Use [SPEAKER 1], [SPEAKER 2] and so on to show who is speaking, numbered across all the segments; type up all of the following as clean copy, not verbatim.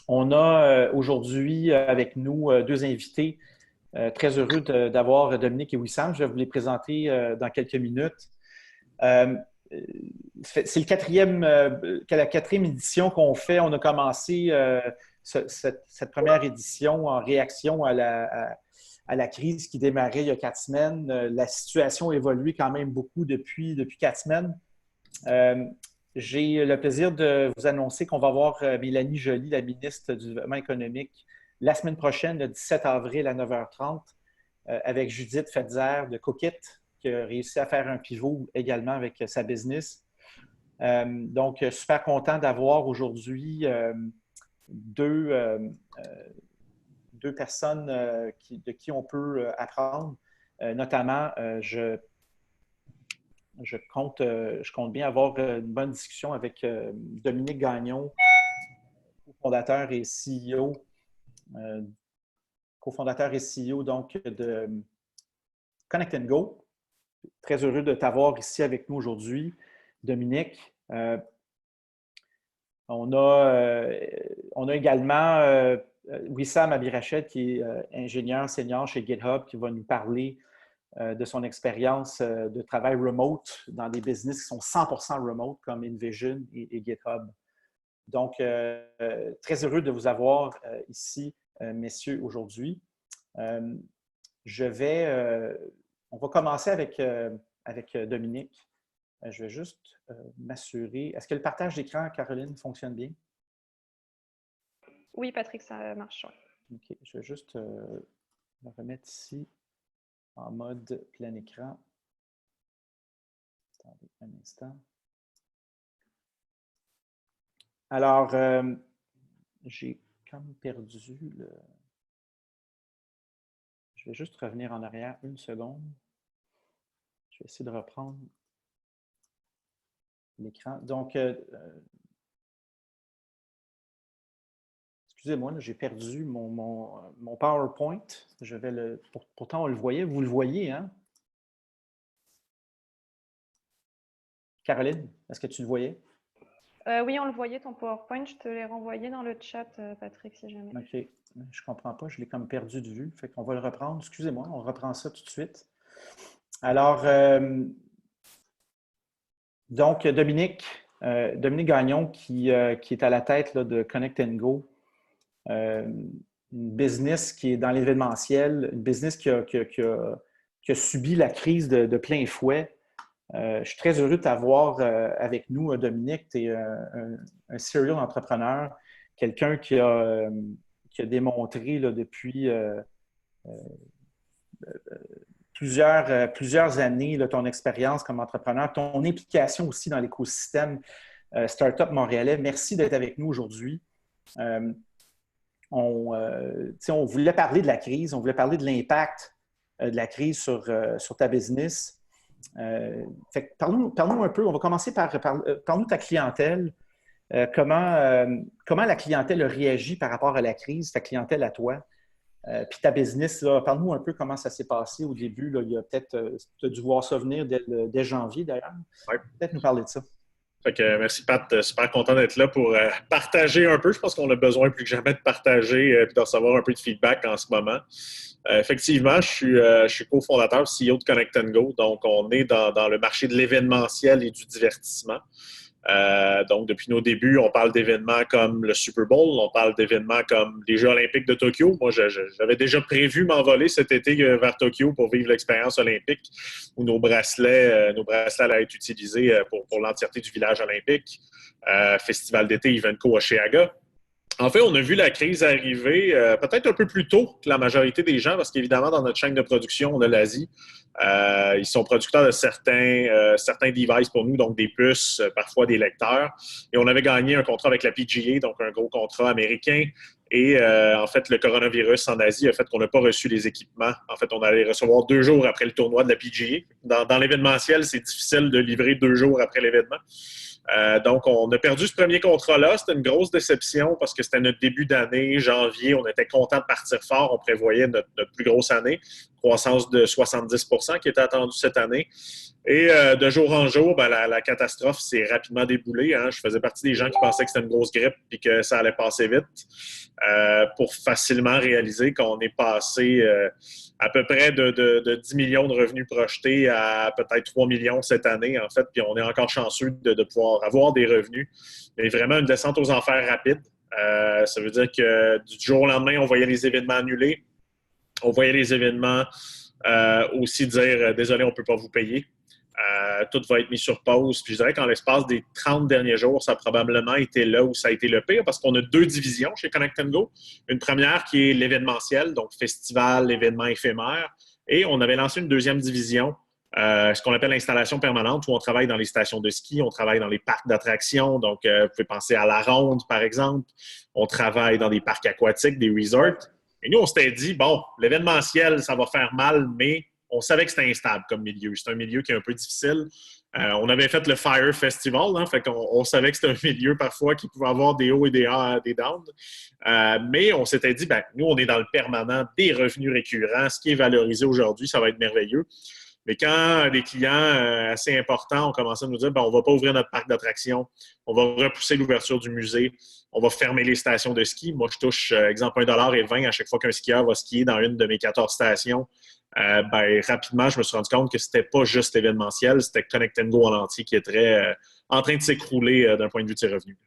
[SPEAKER 1] On a aujourd'hui avec nous deux invités. Très heureux d'avoir Dominique et Wissam. Je vais vous les présenter dans quelques minutes. C'est la quatrième édition qu'on fait. On a commencé cette première édition en réaction à la crise qui démarrait il y a 4 semaines. La situation a évolué quand même beaucoup depuis 4 semaines. J'ai le plaisir de vous annoncer qu'on va voir Mélanie Joly, la ministre du Développement économique, la semaine prochaine, le 17 avril à 9h30, avec Judith Fetzer de Cookit, qui a réussi à faire un pivot également avec sa business. Donc, super content d'avoir aujourd'hui deux personnes de qui on peut apprendre. Notamment, je compte bien avoir une bonne discussion avec Dominique Gagnon, cofondateur et CEO, donc de Connect and Go. Très heureux de t'avoir ici avec nous aujourd'hui, Dominique. On a également Wissam Abirached, qui est ingénieur senior chez GitHub, qui va nous parler de son expérience de travail remote dans des business qui sont 100% remote, comme InVision et GitHub. Donc, très heureux de vous avoir ici, messieurs, aujourd'hui. On va commencer avec Dominique. Je vais juste m'assurer. Est-ce que le partage d'écran, Caroline, fonctionne bien?
[SPEAKER 2] Oui, Patrick, ça marche.
[SPEAKER 1] OK. Je vais juste le remettre ici en mode plein écran. Attendez un instant. Alors, j'ai comme perdu le... Je vais juste revenir en arrière une seconde. Je vais essayer de reprendre l'écran. Donc, excusez-moi, j'ai perdu mon PowerPoint. Pourtant, on le voyait. Vous le voyez, hein? Caroline, est-ce que tu le voyais?
[SPEAKER 2] Oui, on le voyait, ton PowerPoint. Je te l'ai renvoyé dans le chat, Patrick, si jamais.
[SPEAKER 1] OK. Je ne comprends pas. Je l'ai comme perdu de vue. Fait qu'on va le reprendre. Excusez-moi, on reprend ça tout de suite. Alors, donc, Dominique Gagnon, qui est à la tête là, de Connect and Go, une business qui est dans l'événementiel, une business qui a subi la crise de plein fouet. Je suis très heureux de t'avoir avec nous, Dominique. Tu es un serial entrepreneur, quelqu'un qui a démontré là, depuis plusieurs années là, ton expérience comme entrepreneur, ton implication aussi dans l'écosystème Startup montréalais. Merci d'être avec nous aujourd'hui. On voulait parler de la crise, on voulait parler de l'impact de la crise sur ta business. Parle-nous un peu, on va commencer parle-nous de ta clientèle. Comment la clientèle a réagi par rapport à la crise, ta clientèle à toi? Puis ta business, parle-nous un peu comment ça s'est passé au début. Là, il y a peut-être, tu as dû voir ça venir dès janvier d'ailleurs.
[SPEAKER 3] Ouais.
[SPEAKER 1] Peut-être nous parler de ça.
[SPEAKER 3] Fait que, merci Pat, super content d'être là pour partager un peu. Je pense qu'on a besoin plus que jamais de partager et de recevoir un peu de feedback en ce moment. Effectivement, je suis cofondateur, CEO de Connect and Go. Donc, on est dans le marché de l'événementiel et du divertissement. Donc, depuis nos débuts, on parle d'événements comme le Super Bowl, on parle d'événements comme les Jeux olympiques de Tokyo. Moi, j'avais déjà prévu m'envoler cet été vers Tokyo pour vivre l'expérience olympique où nos bracelets allaient être utilisés pour l'entièreté du village olympique. Festival d'été Evenco Osheaga. En fait, on a vu la crise arriver peut-être un peu plus tôt que la majorité des gens parce qu'évidemment, dans notre chaîne de production, on a l'Asie. Ils sont producteurs de certains devices pour nous, donc des puces, parfois des lecteurs. Et on avait gagné un contrat avec la PGA, donc un gros contrat américain. Et en fait, le coronavirus en Asie a fait qu'on n'a pas reçu les équipements. En fait, on allait recevoir 2 jours après le tournoi de la PGA. Dans l'événementiel, c'est difficile de livrer 2 jours après l'événement. Donc, on a perdu ce premier contrat-là. C'était une grosse déception parce que c'était notre début d'année, janvier. On était content de partir fort. On prévoyait notre plus grosse année. croissance de 70 % qui était attendue cette année. Et de jour en jour, ben, la catastrophe s'est rapidement déboulée. Hein. Je faisais partie des gens qui pensaient que c'était une grosse grippe et que ça allait passer vite pour facilement réaliser qu'on est passé à peu près de 10 millions de revenus projetés à peut-être 3 millions cette année, en fait. Puis on est encore chanceux de pouvoir avoir des revenus. Mais vraiment une descente aux enfers rapide. Ça veut dire que du jour au lendemain, on voyait les événements annulés. On voyait les événements aussi dire « Désolé, on ne peut pas vous payer ». Tout va être mis sur pause. Puis je dirais qu'en l'espace des 30 derniers jours, ça a probablement été là où ça a été le pire parce qu'on a 2 divisions chez Connect & Go. Une première qui est l'événementiel, donc festival, événement éphémère. Et on avait lancé une deuxième division, ce qu'on appelle l'installation permanente, où on travaille dans les stations de ski, on travaille dans les parcs d'attractions. Donc, vous pouvez penser à la Ronde, par exemple. On travaille dans des parcs aquatiques, des resorts. Et nous, on s'était dit, bon, l'événementiel, ça va faire mal, mais on savait que c'était instable comme milieu. C'est un milieu qui est un peu difficile. On avait fait le Fire Festival, hein, fait qu'on savait que c'était un milieu parfois qui pouvait avoir des hauts et des downs. Mais on s'était dit, ben, nous, on est dans le permanent des revenus récurrents. Ce qui est valorisé aujourd'hui, ça va être merveilleux. Mais quand des clients assez importants ont commencé à nous dire, ben, on ne va pas ouvrir notre parc d'attractions, on va repousser l'ouverture du musée, on va fermer les stations de ski. Moi, je touche, exemple, 1,20 $ à chaque fois qu'un skieur va skier dans une de mes 14 stations. Ben, rapidement, je me suis rendu compte que c'était pas juste événementiel, c'était Connect & Go en entier qui était en train de s'écrouler d'un point de vue de ses revenus.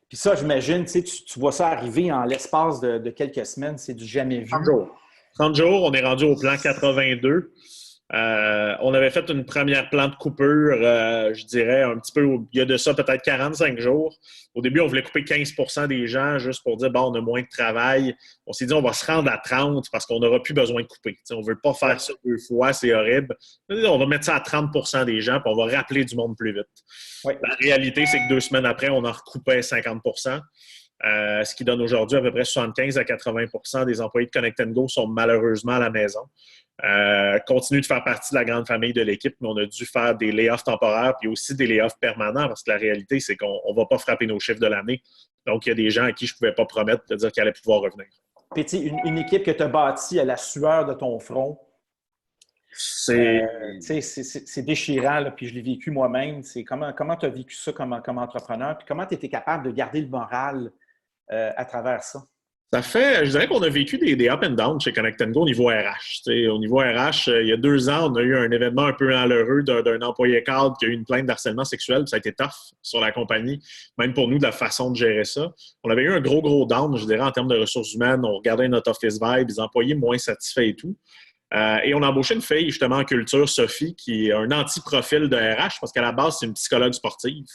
[SPEAKER 1] Puis ça, j'imagine, tu vois ça arriver en l'espace de quelques semaines, c'est du jamais vu.
[SPEAKER 3] 30 jours. 30 jours, on est rendu au plan 82. On avait fait une première plan de coupure, je dirais, un petit peu, il y a de ça peut-être 45 jours. Au début, on voulait couper 15 % des gens juste pour dire, bon, on a moins de travail. On s'est dit, on va se rendre à 30 parce qu'on n'aura plus besoin de couper. T'sais, on ne veut pas faire ça 2 fois, c'est horrible. On va mettre ça à 30 % des gens puis on va rappeler du monde plus vite.
[SPEAKER 1] Oui.
[SPEAKER 3] La réalité, c'est que 2 semaines après, on en recoupait 50 %. Ce qui donne aujourd'hui à peu près 75 à 80 % des employés de Connect & Go sont malheureusement à la maison. Continue de faire partie de la grande famille de l'équipe, mais on a dû faire des layoffs temporaires puis aussi des layoffs permanents parce que la réalité, c'est qu'on ne va pas frapper nos chiffres de l'année. Donc, il y a des gens à qui je ne pouvais pas promettre de dire qu'ils allaient pouvoir revenir.
[SPEAKER 1] Puis, une équipe que tu as bâtie à la sueur de ton front, c'est déchirant, là, puis je l'ai vécu moi-même. Comment tu as vécu ça comme entrepreneur, puis comment tu étais capable de garder le moral à travers ça?
[SPEAKER 3] Ça fait, je dirais qu'on a vécu des up and down chez Connect & Go au niveau RH. T'sais, au niveau RH, il y a 2 ans, on a eu un événement un peu malheureux d'un employé cadre qui a eu une plainte d'harcèlement sexuel. Ça a été tough sur la compagnie, même pour nous, de la façon de gérer ça. On avait eu un gros down, je dirais, en termes de ressources humaines. On regardait notre office vibe, les employés moins satisfaits et tout. Et on a embauché une fille, justement, en culture, Sophie, qui est un anti-profil de RH, parce qu'à la base, c'est une psychologue sportive.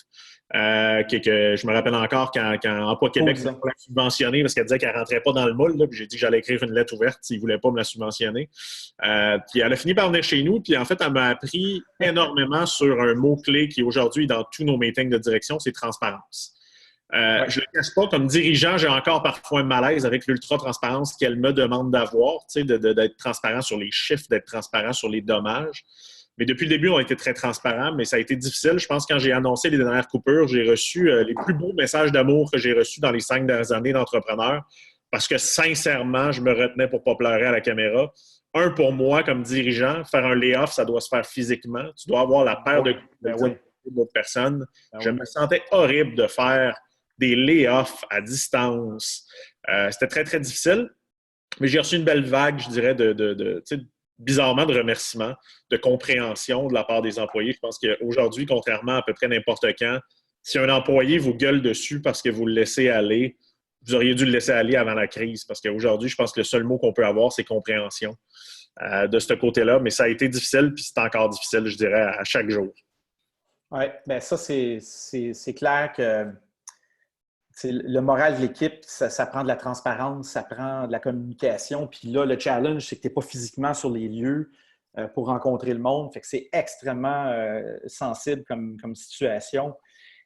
[SPEAKER 3] Que je me rappelle encore quand Emploi Québec voulait la subventionner parce qu'elle disait qu'elle ne rentrait pas dans le moule. Là, puis j'ai dit que j'allais écrire une lettre ouverte s'ils ne voulaient pas me la subventionner. Puis elle a fini par venir chez nous. Puis en fait, elle m'a appris énormément sur un mot-clé qui aujourd'hui dans tous nos meetings de direction, c'est transparence. Je ne le cache pas, comme dirigeant, j'ai encore parfois un malaise avec l'ultra-transparence qu'elle me demande d'avoir, d'être transparent sur les chiffres, d'être transparent sur les dommages. Mais depuis le début, on a été très transparents, mais ça a été difficile. Je pense que quand j'ai annoncé les dernières coupures, j'ai reçu les plus beaux messages d'amour que j'ai reçus dans les 5 dernières années d'entrepreneur parce que sincèrement, je me retenais pour ne pas pleurer à la caméra. Pour moi, comme dirigeant, faire un layoff, ça doit se faire physiquement. Tu dois avoir la paire de d'autres personnes. Je me sentais horrible de faire des layoffs à distance. C'était très, très difficile. Mais j'ai reçu une belle vague, je dirais, bizarrement de remerciements, de compréhension de la part des employés. Je pense qu'aujourd'hui, contrairement à peu près n'importe quand, si un employé vous gueule dessus parce que vous le laissez aller, vous auriez dû le laisser aller avant la crise. Parce qu'aujourd'hui, je pense que le seul mot qu'on peut avoir, c'est compréhension de ce côté-là. Mais ça a été difficile, puis c'est encore difficile, je dirais, à chaque jour.
[SPEAKER 1] Oui, bien ça, c'est clair que le moral de l'équipe, ça prend de la transparence, ça prend de la communication. Puis là, le challenge, c'est que tu n'es pas physiquement sur les lieux pour rencontrer le monde. Fait que c'est extrêmement sensible comme situation.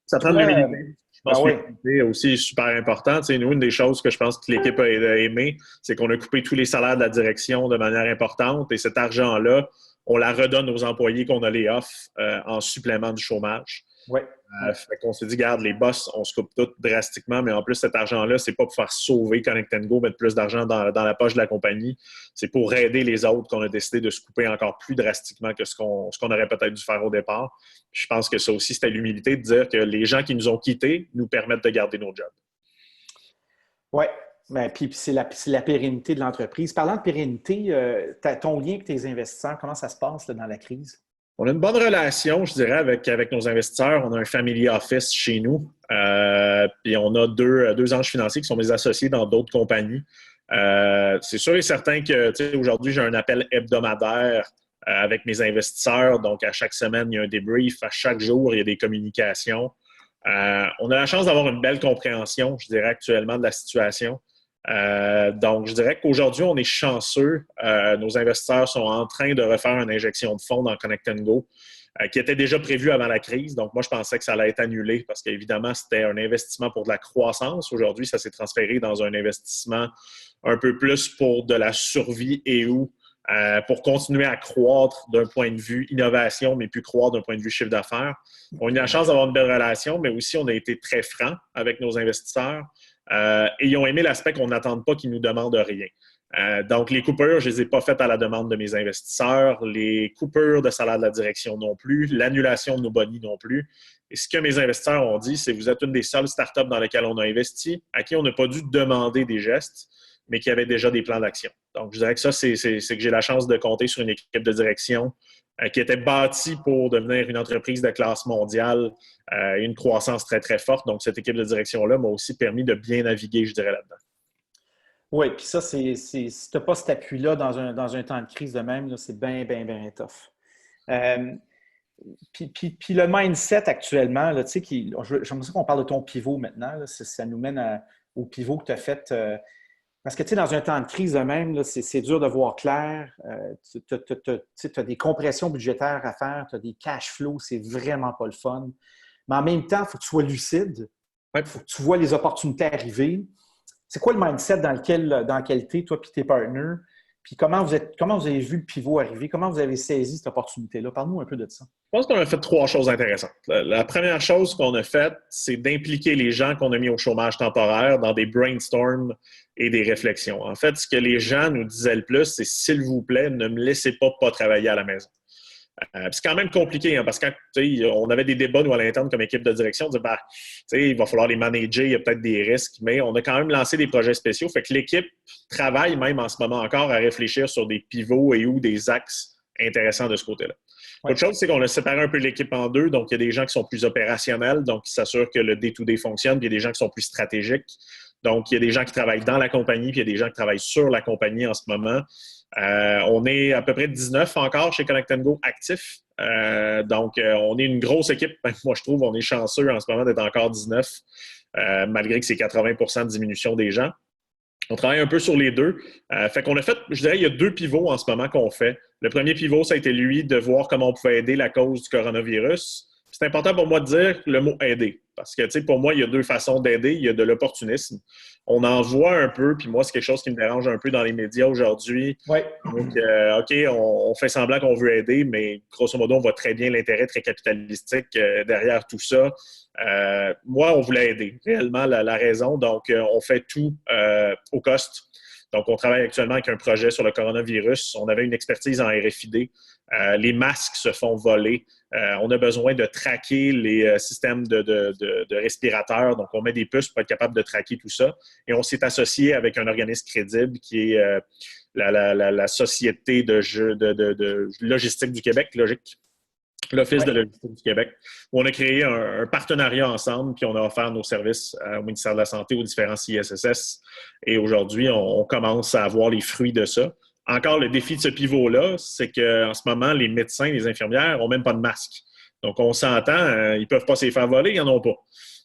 [SPEAKER 3] Ça prend de l'humilité. Je pense que l'humilité est aussi super important. Nous, une des choses que je pense que l'équipe a aimé, c'est qu'on a coupé tous les salaires de la direction de manière importante. Et cet argent-là, on la redonne aux employés qu'on a les off en supplément du chômage.
[SPEAKER 1] Oui.
[SPEAKER 3] Fait qu'on s'est dit, garde, les boss, on se coupe tout drastiquement, mais en plus, cet argent-là, c'est pas pour faire sauver Connect Go, mettre plus d'argent dans la poche de la compagnie. C'est pour aider les autres qu'on a décidé de se couper encore plus drastiquement que ce qu'on aurait peut-être dû faire au départ. Puis je pense que ça aussi, c'était l'humilité de dire que les gens qui nous ont quittés nous permettent de garder nos jobs.
[SPEAKER 1] Oui. Ben, puis c'est la pérennité de l'entreprise. Parlant de pérennité, ton lien avec tes investisseurs, comment ça se passe là, dans la crise?
[SPEAKER 3] On a une bonne relation, je dirais, avec nos investisseurs. On a un family office chez nous. Puis on a deux anges financiers qui sont mes associés dans d'autres compagnies. C'est sûr et certain que aujourd'hui, j'ai un appel hebdomadaire avec mes investisseurs. Donc, à chaque semaine, il y a un débrief. À chaque jour, il y a des communications. On a la chance d'avoir une belle compréhension, je dirais, actuellement de la situation. Donc, je dirais qu'aujourd'hui, on est chanceux. Nos investisseurs sont en train de refaire une injection de fonds dans Connect Go qui était déjà prévue avant la crise. Donc, moi, je pensais que ça allait être annulé parce qu'évidemment, c'était un investissement pour de la croissance. Aujourd'hui, ça s'est transféré dans un investissement un peu plus pour de la survie et pour continuer à croître d'un point de vue innovation, mais plus croître d'un point de vue chiffre d'affaires. On a eu la chance d'avoir une belle relation, mais aussi on a été très francs avec nos investisseurs et ils ont aimé l'aspect qu'on n'attende pas qu'ils nous demandent rien. Donc, les coupures, je ne les ai pas faites à la demande de mes investisseurs. Les coupures de salaire de la direction non plus. L'annulation de nos bonnies non plus. Et ce que mes investisseurs ont dit, c'est que vous êtes une des seules startups dans lesquelles on a investi, à qui on n'a pas dû demander des gestes, mais qui avaient déjà des plans d'action. Donc, je dirais que ça, c'est que j'ai la chance de compter sur une équipe de direction qui était bâtie pour devenir une entreprise de classe mondiale, une croissance très, très forte. Donc, cette équipe de direction-là m'a aussi permis de bien naviguer, je dirais, là-dedans.
[SPEAKER 1] Oui, puis ça, si tu n'as pas cet appui-là dans un temps de crise de même, là, c'est bien, bien, bien tough. Puis le mindset actuellement, là, tu sais, j'aimerais ça qu'on parle de ton pivot maintenant. Là, ça nous mène au pivot que tu as fait. Parce que, tu sais, dans un temps de crise de même, c'est dur de voir clair. Tu as des compressions budgétaires à faire, tu as des cash flows, c'est vraiment pas le fun. Mais en même temps, il faut que tu sois lucide. Il faut que tu vois les opportunités arriver. C'est quoi le mindset dans lequel tu es, toi et tes partenaires? Puis comment vous avez vu le pivot arriver? Comment vous avez saisi cette opportunité-là? Parle-nous un peu de ça.
[SPEAKER 3] Je pense qu'on a fait 3 choses intéressantes. La première chose qu'on a faite, c'est d'impliquer les gens qu'on a mis au chômage temporaire dans des brainstorms et des réflexions. En fait, ce que les gens nous disaient le plus, c'est « s'il vous plaît, ne me laissez pas travailler à la maison ». C'est quand même compliqué, hein, parce qu'on avait des débats, nous, à l'interne, comme équipe de direction, on disait, il va falloir les manager, il y a peut-être des risques, mais on a quand même lancé des projets spéciaux. Fait que l'équipe travaille même en ce moment encore à réfléchir sur des pivots et ou des axes intéressants de ce côté-là.
[SPEAKER 1] Ouais.
[SPEAKER 3] L'autre chose, c'est qu'on a séparé un peu l'équipe en deux. Donc, il y a des gens qui sont plus opérationnels, donc qui s'assurent que le day-to-day fonctionne, puis il y a des gens qui sont plus stratégiques. Donc, il y a des gens qui travaillent dans la compagnie, puis il y a des gens qui travaillent sur la compagnie en ce moment. On est à peu près 19 encore chez Connect Go actifs. Donc, on est une grosse équipe. Moi, je trouve qu'on est chanceux en ce moment d'être encore 19, malgré que c'est 80% de diminution des gens. On travaille un peu sur les deux. Fait qu'on a fait, je dirais, il y a 2 pivots en ce moment qu'on fait. Le premier pivot, ça a été lui de voir comment on pouvait aider la cause du coronavirus. C'est important pour moi de dire le mot « aider ». Parce que, tu sais, pour moi, il y a 2 façons d'aider. Il y a de l'opportunisme. On en voit un peu, puis moi, c'est quelque chose qui me dérange un peu dans les médias aujourd'hui.
[SPEAKER 1] Ouais.
[SPEAKER 3] Donc, OK, on fait semblant qu'on veut aider, mais grosso modo, on voit très bien l'intérêt très capitalistique derrière tout ça. Moi, on voulait aider, réellement, la raison. Donc, on fait tout au cost. Donc, on travaille actuellement avec un projet sur le coronavirus. On avait une expertise en RFID. Les masques se font voler. On a besoin de traquer les systèmes de respirateurs. Donc, on met des puces pour être capable de traquer tout ça. Et on s'est associé avec un organisme crédible qui est la Société de logistique du Québec, l'Office de logistique du Québec, où on a créé un partenariat ensemble, puis on a offert nos services au ministère de la Santé, aux différents CISSS. Et aujourd'hui, on commence à avoir les fruits de ça. Encore, le défi de ce pivot-là, c'est qu'en ce moment, les médecins, les infirmières n'ont même pas de masque. Donc, on s'entend, ils ne peuvent pas se les faire voler, ils n'en ont pas.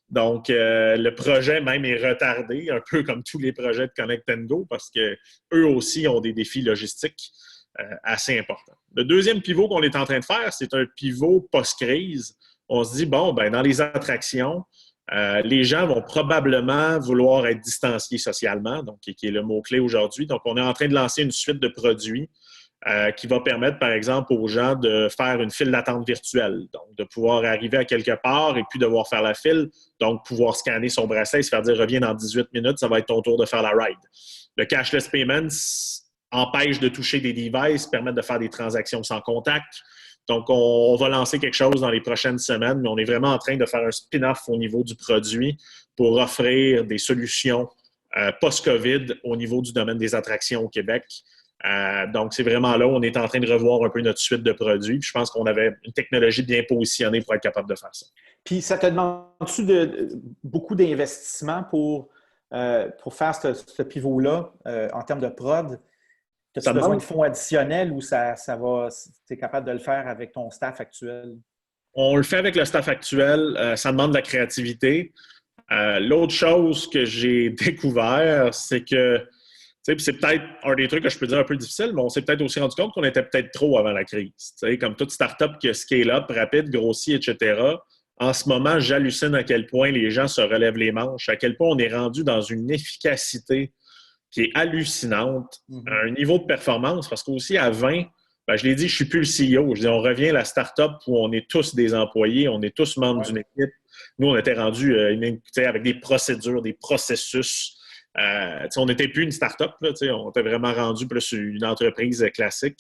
[SPEAKER 3] Donc, le projet même est retardé, un peu comme tous les projets de Connect Go, parce qu'eux aussi ont des défis logistiques assez importants. Le deuxième pivot qu'on est en train de faire, c'est un pivot post-crise. On se dit, bon, ben dans les attractions, les gens vont probablement vouloir être distanciés socialement, donc qui est le mot-clé aujourd'hui. Donc, on est en train de lancer une suite de produits qui va permettre, par exemple, aux gens de faire une file d'attente virtuelle. Donc, de pouvoir arriver à quelque part et puis devoir faire la file. Donc, pouvoir scanner son bracelet et se faire dire « Reviens dans 18 minutes, ça va être ton tour de faire la ride ». Le cashless payments empêche de toucher des devices, permet de faire des transactions sans contact. Donc, on va lancer quelque chose dans les prochaines semaines, mais on est vraiment en train de faire un spin-off au niveau du produit pour offrir des solutions post-COVID au niveau du domaine des attractions au Québec. Donc, c'est vraiment là où on est en train de revoir un peu notre suite de produits. Puis je pense qu'on avait une technologie bien positionnée pour être capable de faire ça.
[SPEAKER 1] Puis, ça te demande-tu beaucoup d'investissement pour faire ce pivot-là en termes de prod? As-tu besoin de fonds additionnels ou ça va, tu es capable de le faire avec ton staff actuel?
[SPEAKER 3] On le fait avec le staff actuel. Ça demande de la créativité. L'autre chose que j'ai découvert, c'est que c'est peut-être un des trucs que je peux dire un peu difficile, mais on s'est peut-être aussi rendu compte qu'on était peut-être trop avant la crise. Comme toute start-up qui a scale-up, rapide, grossit, etc. En ce moment, j'hallucine à quel point les gens se relèvent les manches, à quel point on est rendu dans une efficacité qui est hallucinante, à un niveau de performance, parce qu'aussi à 20, je l'ai dit, je ne suis plus le CEO. Je dis, on revient à la start-up où on est tous des employés, on est tous membres d'une équipe. Nous, on était rendus avec des procédures, des processus. On n'était plus une start-up, là, on était vraiment rendu plus une entreprise classique.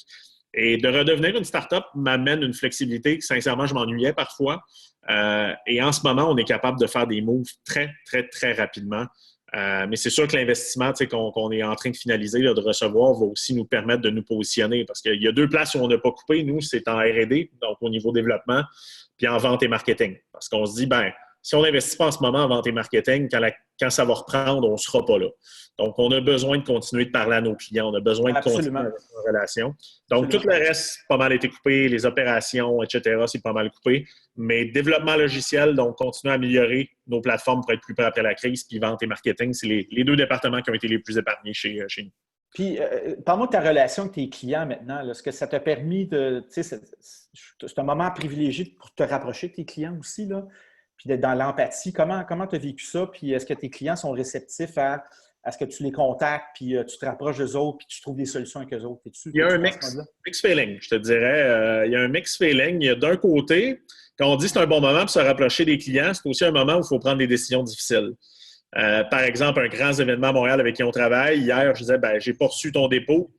[SPEAKER 3] Et de redevenir une start-up m'amène une flexibilité que, sincèrement, je m'ennuyais parfois. Et en ce moment, on est capable de faire des moves très, très, très rapidement. Mais c'est sûr que l'investissement qu'on est en train de finaliser, là, de recevoir, va aussi nous permettre de nous positionner. Parce qu'il y a deux places où on n'a pas coupé. Nous, c'est en R&D, donc au niveau développement, puis en vente et marketing. Parce qu'on se dit, si on n'investit pas en ce moment en vente et marketing, quand ça va reprendre, on ne sera pas là. Donc, on a besoin de continuer de parler à nos clients. On a besoin de continuer avec nos relations. Donc, tout le reste, pas mal été coupé. Les opérations, etc., c'est pas mal coupé. Mais développement logiciel, donc continuer à améliorer nos plateformes pour être plus prêts après la crise. Puis vente et marketing, c'est les deux départements qui ont été les plus épargnés chez nous.
[SPEAKER 1] Puis, parle-moi de ta relation avec tes clients maintenant. Là. Est-ce que ça t'a permis de... C'est un moment privilégié pour te rapprocher de tes clients aussi, là, puis d'être dans l'empathie. Comment tu as vécu ça? Puis, est-ce que tes clients sont réceptifs à ce que tu les contactes, puis tu te rapproches d'eux autres, puis tu trouves des solutions avec eux autres?
[SPEAKER 3] Il y a un mix feeling, je te dirais. Il y a un mix feeling. Il y a d'un côté, quand on dit que c'est un bon moment pour se rapprocher des clients, c'est aussi un moment où il faut prendre des décisions difficiles. Par exemple, un grand événement à Montréal avec qui on travaille. Hier, je disais, j'ai pas reçu ton dépôt.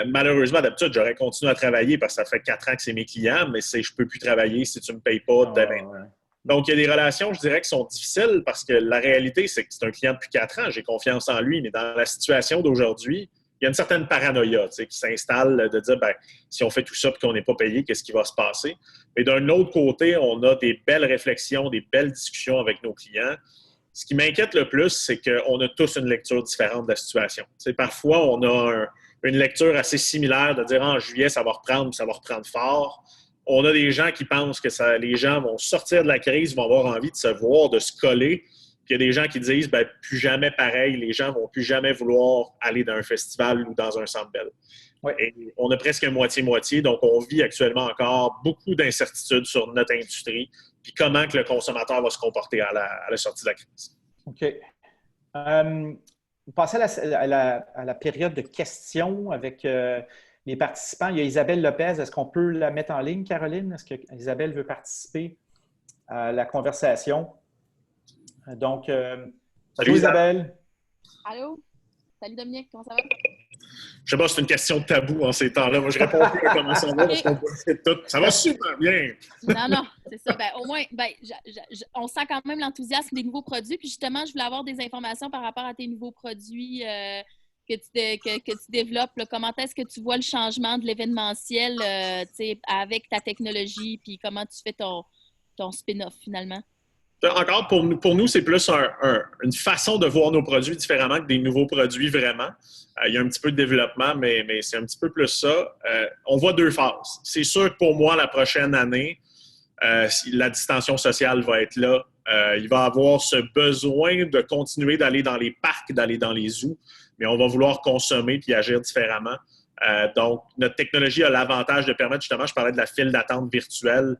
[SPEAKER 3] Malheureusement, d'habitude, j'aurais continué à travailler parce que ça fait 4 ans que c'est mes clients, mais je ne peux plus travailler si tu ne me payes pas demain. Ouais. Donc, il y a des relations, je dirais, qui sont difficiles parce que la réalité, c'est que c'est un client depuis 4 ans. J'ai confiance en lui, mais dans la situation d'aujourd'hui, il y a une certaine paranoïa qui s'installe de dire, si on fait tout ça et qu'on n'est pas payé, qu'est-ce qui va se passer? Et d'un autre côté, on a des belles réflexions, des belles discussions avec nos clients. Ce qui m'inquiète le plus, c'est qu'on a tous une lecture différente de la situation. Parfois, on a une lecture assez similaire de dire en juillet, ça va reprendre fort. On a des gens qui pensent que les gens vont sortir de la crise, vont avoir envie de se voir, de se coller. Puis il y a des gens qui disent plus jamais pareil, les gens vont plus jamais vouloir aller dans un festival ou dans un Centre Bell. Ouais. Et on a presque moitié-moitié, donc on vit actuellement encore beaucoup d'incertitudes sur notre industrie, puis comment que le consommateur va se comporter à la sortie de la crise.
[SPEAKER 1] OK. On passe à la période de questions avec les participants. Il y a Isabelle Lopez. Est-ce qu'on peut la mettre en ligne, Caroline? Est-ce qu'Isabelle veut participer à la conversation? Donc,
[SPEAKER 3] salut
[SPEAKER 1] Isabelle.
[SPEAKER 4] Allô? Salut Dominique, comment ça va?
[SPEAKER 3] Je sais pas si c'est une question de tabou en ces temps-là. Moi, je réponds plus à comment ça va parce qu'on peut essayer tout. Ça va super bien!
[SPEAKER 4] Non, c'est ça. Au moins, on sent quand même l'enthousiasme des nouveaux produits. Puis justement, je voulais avoir des informations par rapport à tes nouveaux produits que tu développes. Là. Comment est-ce que tu vois le changement de l'événementiel avec ta technologie? Puis comment tu fais ton spin-off finalement?
[SPEAKER 3] Encore, pour nous, c'est plus une façon de voir nos produits différemment que des nouveaux produits, vraiment. Il y a un petit peu de développement, mais c'est un petit peu plus ça. On voit 2 phases. C'est sûr que pour moi, la prochaine année, la distanciation sociale va être là. Il va y avoir ce besoin de continuer d'aller dans les parcs, d'aller dans les zoos, mais on va vouloir consommer puis agir différemment. Donc, notre technologie a l'avantage de permettre, justement, je parlais de la file d'attente virtuelle,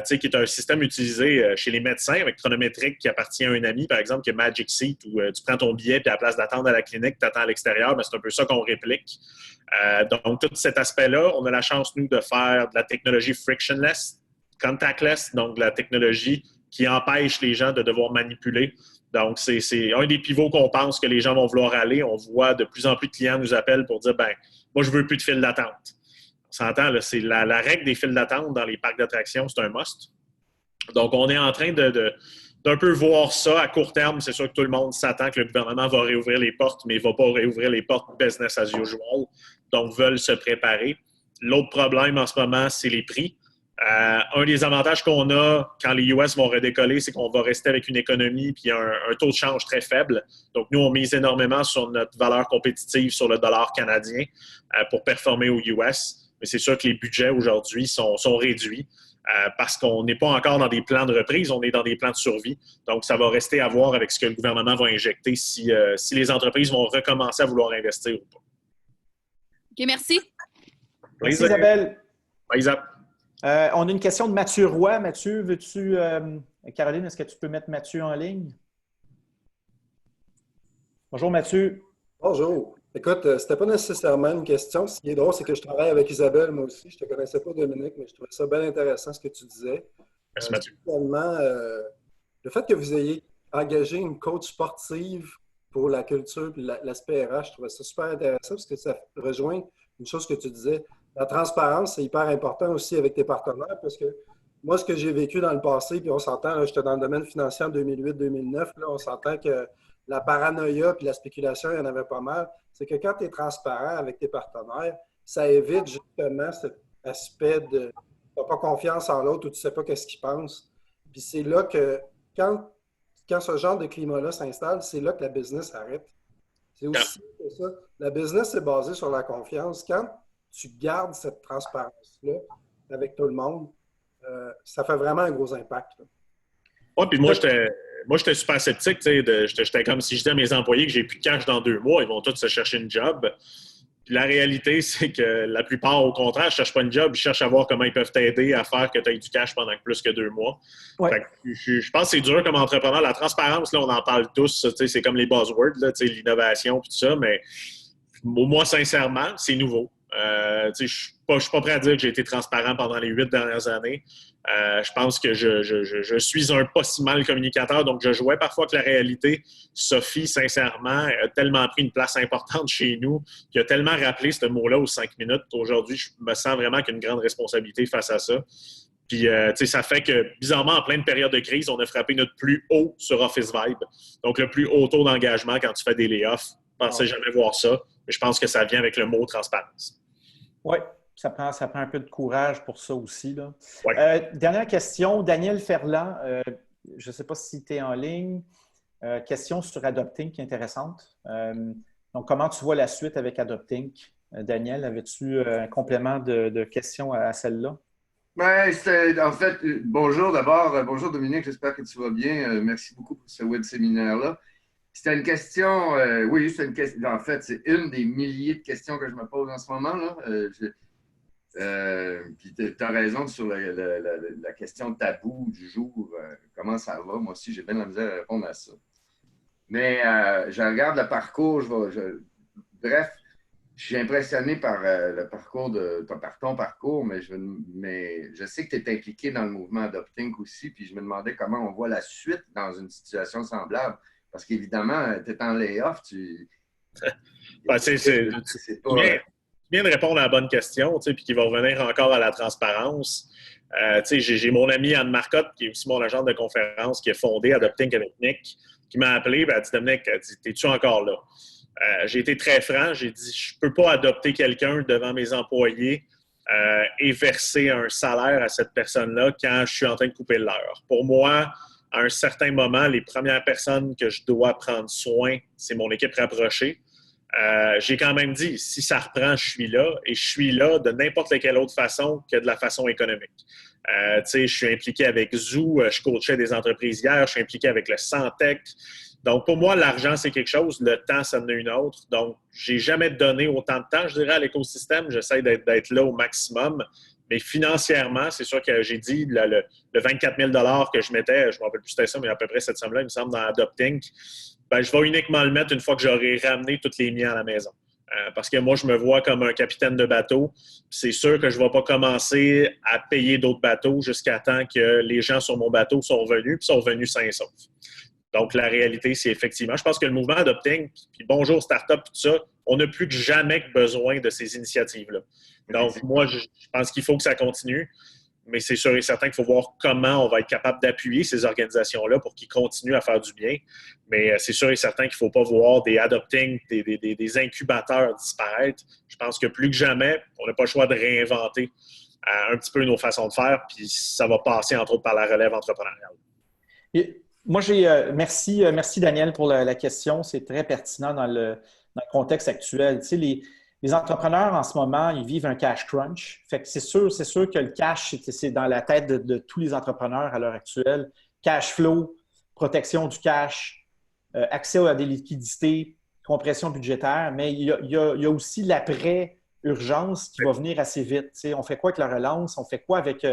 [SPEAKER 3] qui est un système utilisé chez les médecins avec chronométrique qui appartient à un ami, par exemple, qui est Magic Seat, où tu prends ton billet puis à la place d'attendre à la clinique, tu attends à l'extérieur. Ben, c'est un peu ça qu'on réplique. Donc, tout cet aspect-là, on a la chance, nous, de faire de la technologie frictionless, contactless, donc de la technologie qui empêche les gens de devoir manipuler. Donc, c'est un des pivots qu'on pense que les gens vont vouloir aller. On voit de plus en plus de clients nous appellent pour dire, ben, moi, je veux plus de file d'attente. On s'entend, là, c'est la règle des files d'attente dans les parcs d'attractions, c'est un must. Donc, on est en train d'un peu voir ça à court terme. C'est sûr que tout le monde s'attend que le gouvernement va réouvrir les portes, mais il ne va pas réouvrir les portes business as usual. Donc, veulent se préparer. L'autre problème en ce moment, c'est les prix. Un des avantages qu'on a quand les US vont redécoller, c'est qu'on va rester avec une économie et un taux de change très faible. Donc, nous, on mise énormément sur notre valeur compétitive sur le dollar canadien pour performer aux US. Mais c'est sûr que les budgets aujourd'hui sont réduits parce qu'on n'est pas encore dans des plans de reprise, on est dans des plans de survie. Donc, ça va rester à voir avec ce que le gouvernement va injecter si les entreprises vont recommencer à vouloir investir ou pas.
[SPEAKER 4] OK, merci.
[SPEAKER 1] Merci Isabelle.
[SPEAKER 3] Bye, Isabelle.
[SPEAKER 1] On a une question de Mathieu Roy. Mathieu, veux-tu... Caroline, est-ce que tu peux mettre Mathieu en ligne? Bonjour Mathieu.
[SPEAKER 5] Bonjour. Écoute, c'était pas nécessairement une question. Ce qui est drôle, c'est que je travaille avec Isabelle, moi aussi. Je ne te connaissais pas, Dominique, mais je trouvais ça bien intéressant ce que tu disais.
[SPEAKER 3] Merci, Mathieu.
[SPEAKER 5] Finalement, le fait que vous ayez engagé une coach sportive pour la culture et l'aspect RH, je trouvais ça super intéressant parce que ça rejoint une chose que tu disais. La transparence, c'est hyper important aussi avec tes partenaires parce que moi, ce que j'ai vécu dans le passé, puis on s'entend, j'étais dans le domaine financier en 2008-2009, là, on s'entend que la paranoïa puis la spéculation, il y en avait pas mal. C'est que quand tu es transparent avec tes partenaires, ça évite justement cet aspect de tu n'as pas confiance en l'autre ou tu ne sais pas qu'est-ce qu'il pense. Puis c'est là que, quand ce genre de climat-là s'installe, c'est là que la business arrête. C'est aussi ça. La business est basée sur la confiance. Quand tu gardes cette transparence-là avec tout le monde, ça fait vraiment un gros impact.
[SPEAKER 3] Oui, puis moi, j'étais super sceptique. J'étais comme si je disais à mes employés que j'ai plus de cash dans 2 mois, ils vont tous se chercher une job. Puis la réalité, c'est que la plupart, au contraire, ne cherchent pas une job, ils cherchent à voir comment ils peuvent t'aider à faire que tu aies du cash pendant plus que 2 mois.
[SPEAKER 1] Ouais.
[SPEAKER 3] Fait que je pense que c'est dur comme entrepreneur. La transparence, là, on en parle tous. C'est comme les buzzwords, l'innovation et tout ça, mais moi, sincèrement, c'est nouveau. Je ne suis pas prêt à dire que j'ai été transparent pendant les 8 dernières années. Je pense que je suis un pas si mal communicateur, donc je jouais parfois avec la réalité. Sophie, sincèrement, a tellement pris une place importante chez nous, qui a tellement rappelé ce mot-là aux 5 minutes. Aujourd'hui, je me sens vraiment qu'une grande responsabilité face à ça. Puis, ça fait que, bizarrement, en pleine période de crise, on a frappé notre plus haut sur Office Vibe. Donc, le plus haut taux d'engagement quand tu fais des layoffs. Je ne pensais jamais voir ça, mais je pense que ça vient avec le mot transparence.
[SPEAKER 1] Oui, ça prend un peu de courage pour ça aussi. Là.
[SPEAKER 3] Ouais.
[SPEAKER 1] Dernière question, Daniel Ferland. Je ne sais pas si tu es en ligne. Question sur Adoptink qui est intéressante. Donc, comment tu vois la suite avec Adoptink? Daniel, avais-tu un complément de questions à celle-là?
[SPEAKER 6] Ben, en fait, bonjour d'abord. Bonjour Dominique, j'espère que tu vas bien. Merci beaucoup pour ce web séminaire-là. C'était une question, oui, c'est une question. En fait, c'est une des milliers de questions que je me pose en ce moment. Là. Puis tu as raison sur la question tabou du jour. Comment ça va? Moi aussi, j'ai bien la misère à répondre à ça. Mais je regarde le parcours. Bref, je suis impressionné par le parcours par ton parcours, mais je sais que tu es impliqué dans le mouvement Adoptink aussi. Puis je me demandais comment on voit la suite dans une situation semblable. Parce qu'évidemment, tu es en layoff, tu
[SPEAKER 3] viens de répondre à la bonne question, puis qui va revenir encore à la transparence. J'ai mon ami Anne Marcotte, qui est aussi mon agent de conférence, qui a fondé Adoptink avec Nick, qui m'a appelé, elle a dit « Dominique, t'es-tu encore là? » J'ai été très franc, j'ai dit « Je ne peux pas adopter quelqu'un devant mes employés et verser un salaire à cette personne-là quand je suis en train de couper l'heure. » Pour moi, à un certain moment, les premières personnes que je dois prendre soin, c'est mon équipe rapprochée. J'ai quand même dit, si ça reprend, je suis là. Et je suis là de n'importe quelle autre façon que de la façon économique. Je suis impliqué avec Zoo, je coachais des entreprises hier, je suis impliqué avec le Santec, Donc, pour moi, l'argent, c'est quelque chose. Le temps, ça en est une autre. Donc, j'ai jamais donné autant de temps, je dirais, à l'écosystème. J'essaie d'être là au maximum. Mais financièrement, c'est sûr que j'ai dit le 24 000 $ que je mettais, je ne me rappelle plus c'était ça, mais à peu près cette somme-là, il me semble, dans Adopting, ben, je vais uniquement le mettre une fois que j'aurai ramené toutes les miens à la maison. Parce que moi, je me vois comme un capitaine de bateau. C'est sûr que je ne vais pas commencer à payer d'autres bateaux jusqu'à temps que les gens sur mon bateau sont revenus, puis sont revenus sains et saufs. Donc, la réalité, c'est effectivement, je pense que le mouvement Adopting, puis bonjour Startup, tout ça, on n'a plus que jamais besoin de ces initiatives-là. Donc, moi, je pense qu'il faut que ça continue, mais c'est sûr et certain qu'il faut voir comment on va être capable d'appuyer ces organisations-là pour qu'ils continuent à faire du bien. Mais c'est sûr et certain qu'il ne faut pas voir des Adopting, des incubateurs disparaître. Je pense que plus que jamais, on n'a pas le choix de réinventer un petit peu nos façons de faire, puis ça va passer, entre autres, par la relève entrepreneuriale.
[SPEAKER 1] Et moi, merci Daniel pour la question. C'est très pertinent dans le contexte actuel. Tu sais, les entrepreneurs en ce moment, ils vivent un cash crunch. Fait que c'est sûr que le cash, c'est dans la tête de tous les entrepreneurs à l'heure actuelle. Cash flow, protection du cash, accès à des liquidités, compression budgétaire, mais il y a aussi l'après-urgence qui va venir assez vite. Tu sais, on fait quoi avec la relance? On fait quoi avec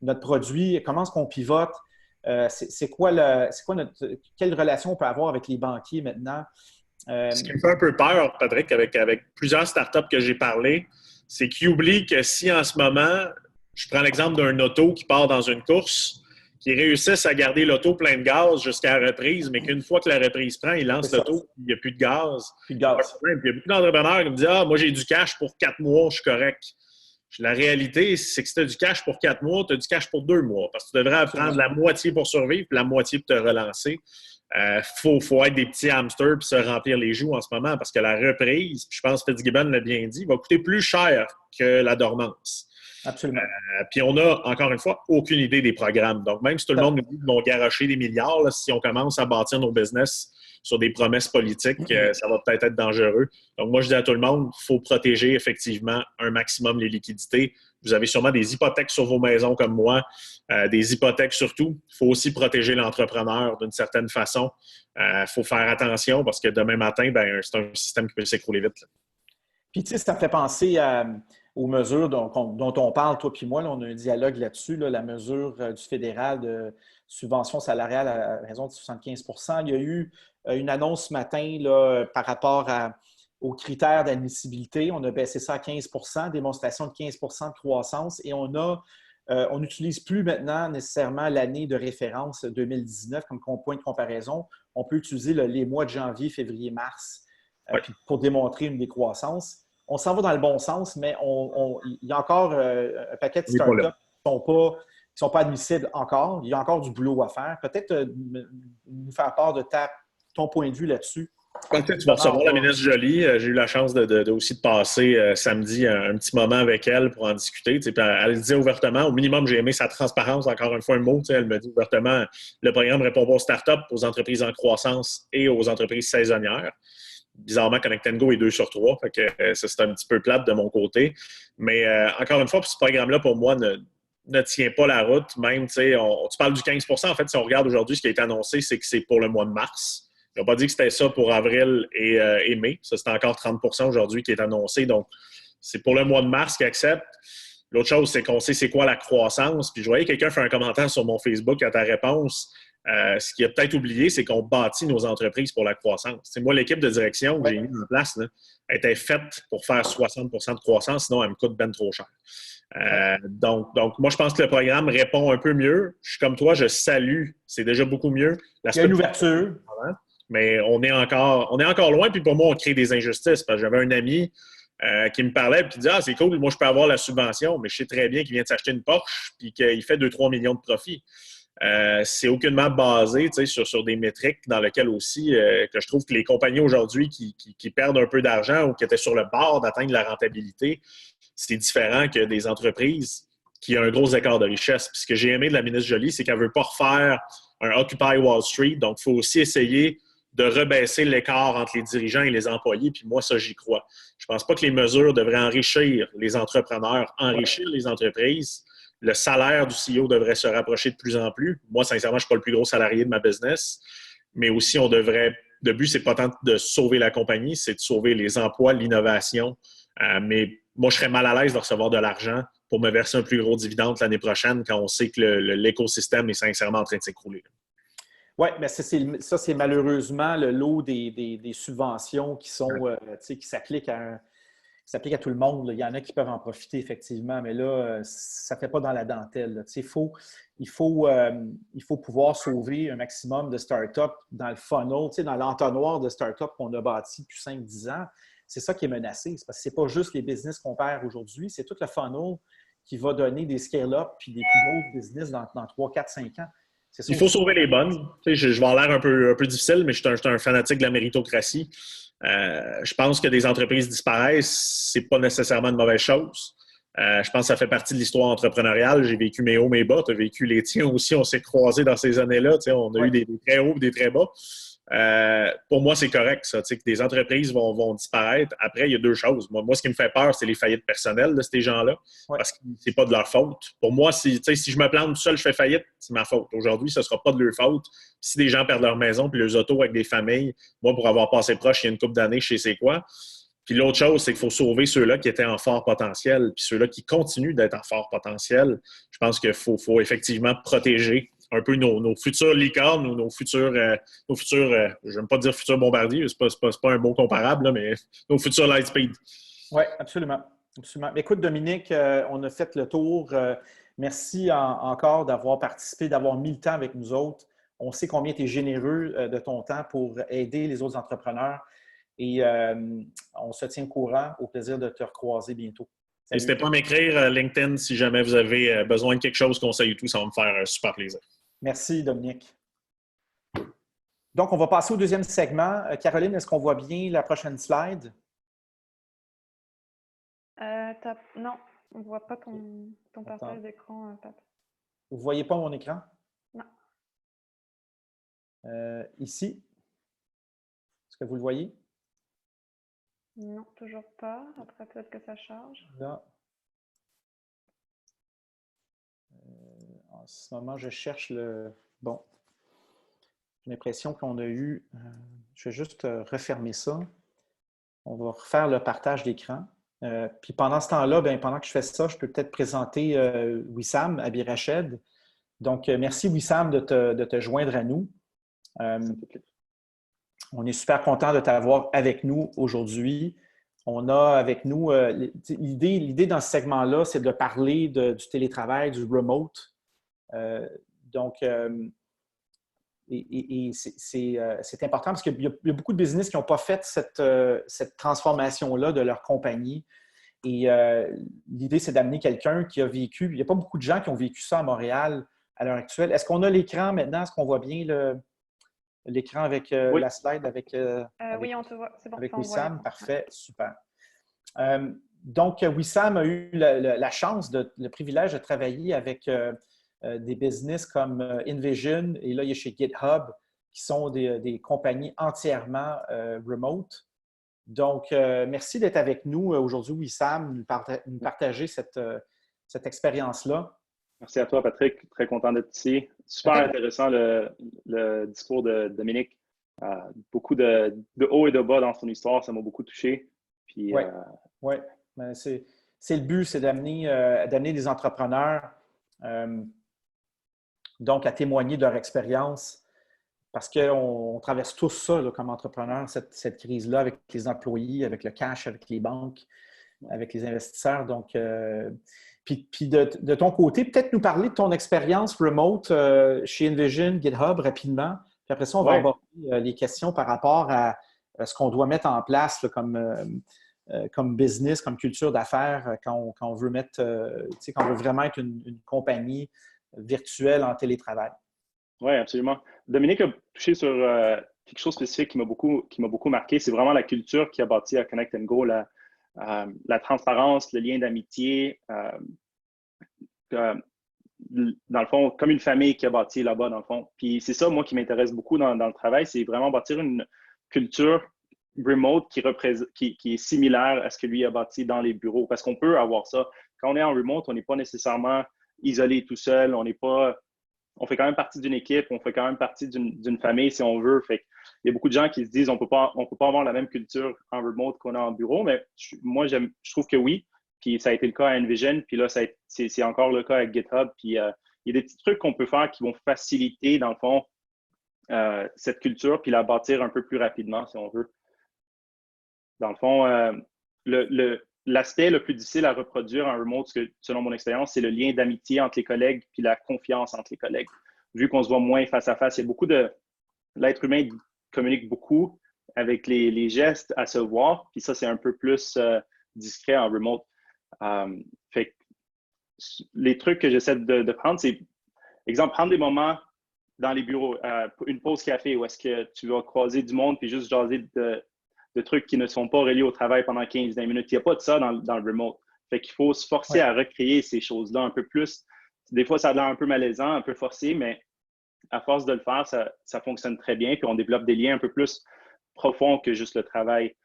[SPEAKER 1] notre produit? Comment est-ce qu'on pivote? Quelle relation on peut avoir avec les banquiers maintenant?
[SPEAKER 3] Ce qui me fait un peu peur, Patrick, avec plusieurs startups que j'ai parlé, c'est qu'ils oublient que si en ce moment, je prends l'exemple d'un auto qui part dans une course, qui réussissent à garder l'auto plein de gaz jusqu'à la reprise, mais qu'une fois que la reprise prend, ils lancent l'auto, il n'y a plus de gaz.
[SPEAKER 1] Plus de gaz.
[SPEAKER 3] Puis il y a beaucoup d'entrepreneurs qui me disent « Ah, moi j'ai du cash pour 4 mois, je suis correct. » La réalité, c'est que si tu as du cash pour 4 mois, tu as du cash pour 2 mois. Parce que tu devrais prendre la moitié pour survivre puis la moitié pour te relancer. Faut être des petits hamsters puis se remplir les joues en ce moment parce que la reprise, je pense que Fitzgibbon l'a bien dit, va coûter plus cher que la dormance.
[SPEAKER 1] Absolument.
[SPEAKER 3] Puis on n'a, encore une fois, aucune idée des programmes. Donc, même si tout le monde nous dit qu'ils vont garocher des milliards, là, si on commence à bâtir nos business sur des promesses politiques, ça va peut-être être dangereux. Donc, moi, je dis à tout le monde, il faut protéger effectivement un maximum les liquidités. Vous avez sûrement des hypothèques sur vos maisons comme moi, des hypothèques surtout. Il faut aussi protéger l'entrepreneur d'une certaine façon. Il faut faire attention parce que demain matin, ben, c'est un système qui peut s'écrouler vite. Là.
[SPEAKER 1] Puis, tu sais, ça me fait penser aux mesures dont on parle, toi puis moi. Là, on a un dialogue là-dessus, là, la mesure du fédéral de subvention salariale à raison de 75 %. Il y a eu une annonce ce matin là, par rapport aux critères d'admissibilité. On a baissé ça à 15 %, démonstration de 15 % de croissance. Et on n'utilise plus maintenant nécessairement l'année de référence 2019 comme point de comparaison. On peut utiliser les mois de janvier, février, mars pour démontrer une décroissance. On s'en va dans le bon sens, mais il y a encore un paquet de startups qui ne sont pas admissibles encore. Il y a encore du boulot à faire. Peut-être nous faire part de ton point de vue là-dessus.
[SPEAKER 3] Tu vas recevoir la ministre Joly. J'ai eu la chance aussi de passer samedi un petit moment avec elle pour en discuter. Puis elle disait ouvertement, au minimum, j'ai aimé sa transparence, encore une fois un mot. Elle me dit ouvertement, le programme répond pas aux startups, aux entreprises en croissance et aux entreprises saisonnières. Bizarrement, Connect & Go est 2 sur 3. Fait que, ça, c'est un petit peu plate de mon côté. Mais encore une fois, ce programme-là, pour moi, ne tient pas la route. Même, tu parles du 15 %. En fait, si on regarde aujourd'hui, ce qui a été annoncé, c'est que c'est pour le mois de mars. Ils n'ont pas dit que c'était ça pour avril et mai. Ça, c'est encore 30 % aujourd'hui qui est annoncé. Donc, c'est pour le mois de mars qu'ils acceptent. L'autre chose, c'est qu'on sait c'est quoi la croissance. Puis je voyais quelqu'un faire un commentaire sur mon Facebook à ta réponse. Ce qu'il a peut-être oublié, c'est qu'on bâtit nos entreprises pour la croissance. Moi, l'équipe de direction que j'ai mise en place là, était faite pour faire 60 % de croissance, sinon elle me coûte ben trop cher. Donc, moi, je pense que le programme répond un peu mieux. Je suis comme toi, je salue. C'est déjà beaucoup mieux.
[SPEAKER 1] Il y a une ouverture.
[SPEAKER 3] Mais on est encore loin. Puis pour moi, on crée des injustices. Parce que j'avais un ami qui me parlait et qui disait « Ah, c'est cool, moi, je peux avoir la subvention, mais je sais très bien qu'il vient de s'acheter une Porsche puis qu'il fait 2-3 millions de profits. » C'est aucunement basé sur des métriques dans lesquelles aussi que je trouve que les compagnies aujourd'hui qui perdent un peu d'argent ou qui étaient sur le bord d'atteindre la rentabilité, c'est différent que des entreprises qui ont un gros écart de richesse. Puis ce que j'ai aimé de la ministre Joly, c'est qu'elle ne veut pas refaire un Occupy Wall Street. Donc, il faut aussi essayer de rebaisser l'écart entre les dirigeants et les employés. Puis moi, ça, j'y crois. Je ne pense pas que les mesures devraient enrichir les entrepreneurs, enrichir les entreprises. Le salaire du CEO devrait se rapprocher de plus en plus. Moi, sincèrement, je ne suis pas le plus gros salarié de ma business. mais aussi le but, c'est pas tant de sauver la compagnie, c'est de sauver les emplois, l'innovation. Mais moi, je serais mal à l'aise de recevoir de l'argent pour me verser un plus gros dividende l'année prochaine quand on sait que l'écosystème est sincèrement en train de s'écrouler.
[SPEAKER 1] Oui, mais ça, c'est malheureusement le lot des subventions qui sont, qui s'appliquent à tout le monde. Là. Il y en a qui peuvent en profiter, effectivement, mais là, ça ne fait pas dans la dentelle. Il faut pouvoir sauver un maximum de startups dans le funnel, dans l'entonnoir de startups qu'on a bâti depuis 5-10 ans. C'est ça qui est menacé. C'est parce que ce n'est pas juste les business qu'on perd aujourd'hui, c'est tout le funnel qui va donner des scale-up puis des plus gros business dans 3, 4, 5 ans.
[SPEAKER 3] Il faut sauver les bonnes. Je vais avoir l'air un peu difficile, mais je suis un fanatique de la méritocratie. Je pense que des entreprises disparaissent, c'est pas nécessairement une mauvaise chose. Je pense que ça fait partie de l'histoire entrepreneuriale. J'ai vécu mes hauts, mes bas. Tu as vécu les tiens aussi. On s'est croisés dans ces années-là. On a eu des très hauts et des très bas. Pour moi, c'est correct, ça, que des entreprises vont disparaître. Après, il y a deux choses. Moi, ce qui me fait peur, c'est les faillites personnelles de ces gens-là, parce que c'est pas de leur faute. Pour moi, si je me plante tout seul, je fais faillite, c'est ma faute. Aujourd'hui, ce sera pas de leur faute. Si des gens perdent leur maison puis leurs autos avec des familles, moi, pour avoir passé proche il y a une couple d'années, je sais c'est quoi. Puis l'autre chose, c'est qu'il faut sauver ceux-là qui étaient en fort potentiel, puis ceux-là qui continuent d'être en fort potentiel. Je pense qu'il faut effectivement protéger un peu nos futures licornes ou nos futurs je n'aime pas dire futurs bombardiers, c'est pas un mot comparable, là, mais nos futurs Lightspeed.
[SPEAKER 1] Oui, absolument. Absolument. Écoute, Dominique, on a fait le tour. Merci encore d'avoir participé, d'avoir mis le temps avec nous autres. On sait combien tu es généreux de ton temps pour aider les autres entrepreneurs et on se tient au courant. Au plaisir de te recroiser bientôt.
[SPEAKER 3] N'hésitez pas à m'écrire LinkedIn si jamais vous avez besoin de quelque chose, conseil et tout, ça va me faire super plaisir.
[SPEAKER 1] Merci, Dominique. Donc, on va passer au deuxième segment. Caroline, est-ce qu'on voit bien la prochaine slide?
[SPEAKER 2] Non, on ne voit pas ton partage d'écran, Pat.
[SPEAKER 1] Vous ne voyez pas mon écran?
[SPEAKER 2] Non.
[SPEAKER 1] Ici? Est-ce que vous le voyez?
[SPEAKER 2] Non, toujours pas. Après, peut-être que ça charge.
[SPEAKER 1] Là. En ce moment, je cherche le... Bon. J'ai l'impression qu'on a eu... je vais juste refermer ça. On va refaire le partage d'écran. Puis pendant ce temps-là, pendant que je fais ça, je peux peut-être présenter Wissam Abirached. Donc, merci Wissam de te joindre à nous. On est super content de t'avoir avec nous aujourd'hui. On a avec nous, l'idée dans ce segment-là, c'est de parler du télétravail, du remote. C'est important parce qu'il y a beaucoup de business qui n'ont pas fait cette transformation-là de leur compagnie. Et l'idée, c'est d'amener quelqu'un qui a vécu. Il n'y a pas beaucoup de gens qui ont vécu ça à Montréal à l'heure actuelle. Est-ce qu'on a l'écran maintenant? Est-ce qu'on voit bien l'écran avec la slide avec
[SPEAKER 2] oui, on te voit. C'est bon.
[SPEAKER 1] Avec Wissam? Parfait, super. Donc, Wissam a eu la chance, le privilège de travailler avec des business comme InVision et là, il est chez GitHub, qui sont des compagnies entièrement remote. Donc, merci d'être avec nous aujourd'hui, Wissam, nous partager cette expérience-là.
[SPEAKER 7] Merci à toi, Patrick. Très content d'être ici. Super intéressant le discours de Dominique. Beaucoup de hauts et de bas dans son histoire. Ça m'a beaucoup touché.
[SPEAKER 1] Oui, c'est le but, c'est d'amener des entrepreneurs donc à témoigner de leur expérience parce qu'on traverse tous ça là, comme entrepreneurs, cette crise-là avec les employés, avec le cash, avec les banques, avec les investisseurs. Donc, puis de ton côté, peut-être nous parler de ton expérience remote chez InVision, GitHub rapidement. Puis après ça, on va aborder les questions par rapport à ce qu'on doit mettre en place là, comme business, comme culture d'affaires quand on veut quand on veut vraiment être une compagnie virtuelle en télétravail.
[SPEAKER 7] Oui, absolument. Dominique a touché sur quelque chose de spécifique qui m'a beaucoup marqué. C'est vraiment la culture qui a bâti à Connect & Go, la transparence, le lien d'amitié. Dans le fond, comme une famille qui a bâti là-bas, dans le fond. Puis c'est ça, moi, qui m'intéresse beaucoup dans le travail, c'est vraiment bâtir une culture remote qui est similaire à ce que lui a bâti dans les bureaux. Parce qu'on peut avoir ça. Quand on est en remote, on n'est pas nécessairement isolé tout seul. On n'est pas on fait quand même partie d'une équipe, on fait quand même partie d'une famille, si on veut. Fait il y a beaucoup de gens qui se disent on peut pas avoir la même culture en remote qu'on a en bureau, mais moi, je trouve que oui. Puis ça a été le cas à Envision, puis là, c'est encore le cas avec GitHub. Puis il y a des petits trucs qu'on peut faire qui vont faciliter, dans le fond, cette culture, puis la bâtir un peu plus rapidement, si on veut. Dans le fond, l'aspect le plus difficile à reproduire en remote, selon mon expérience, c'est le lien d'amitié entre les collègues puis la confiance entre les collègues. Vu qu'on se voit moins face à face, il y a beaucoup l'être humain communique beaucoup avec les gestes à se voir, puis ça, c'est un peu plus discret en remote. Fait que les trucs que j'essaie de prendre, c'est, exemple, prendre des moments dans les bureaux, une pause café où est-ce que tu vas croiser du monde puis juste jaser de trucs qui ne sont pas reliés au travail pendant 15-20 minutes. Il n'y a pas de ça dans le remote. Fait qu'il faut se forcer à recréer ces choses-là un peu plus. Des fois, ça a l'air un peu malaisant, un peu forcé, mais à force de le faire, ça fonctionne très bien. Puis on développe des liens un peu plus profonds que juste le travail.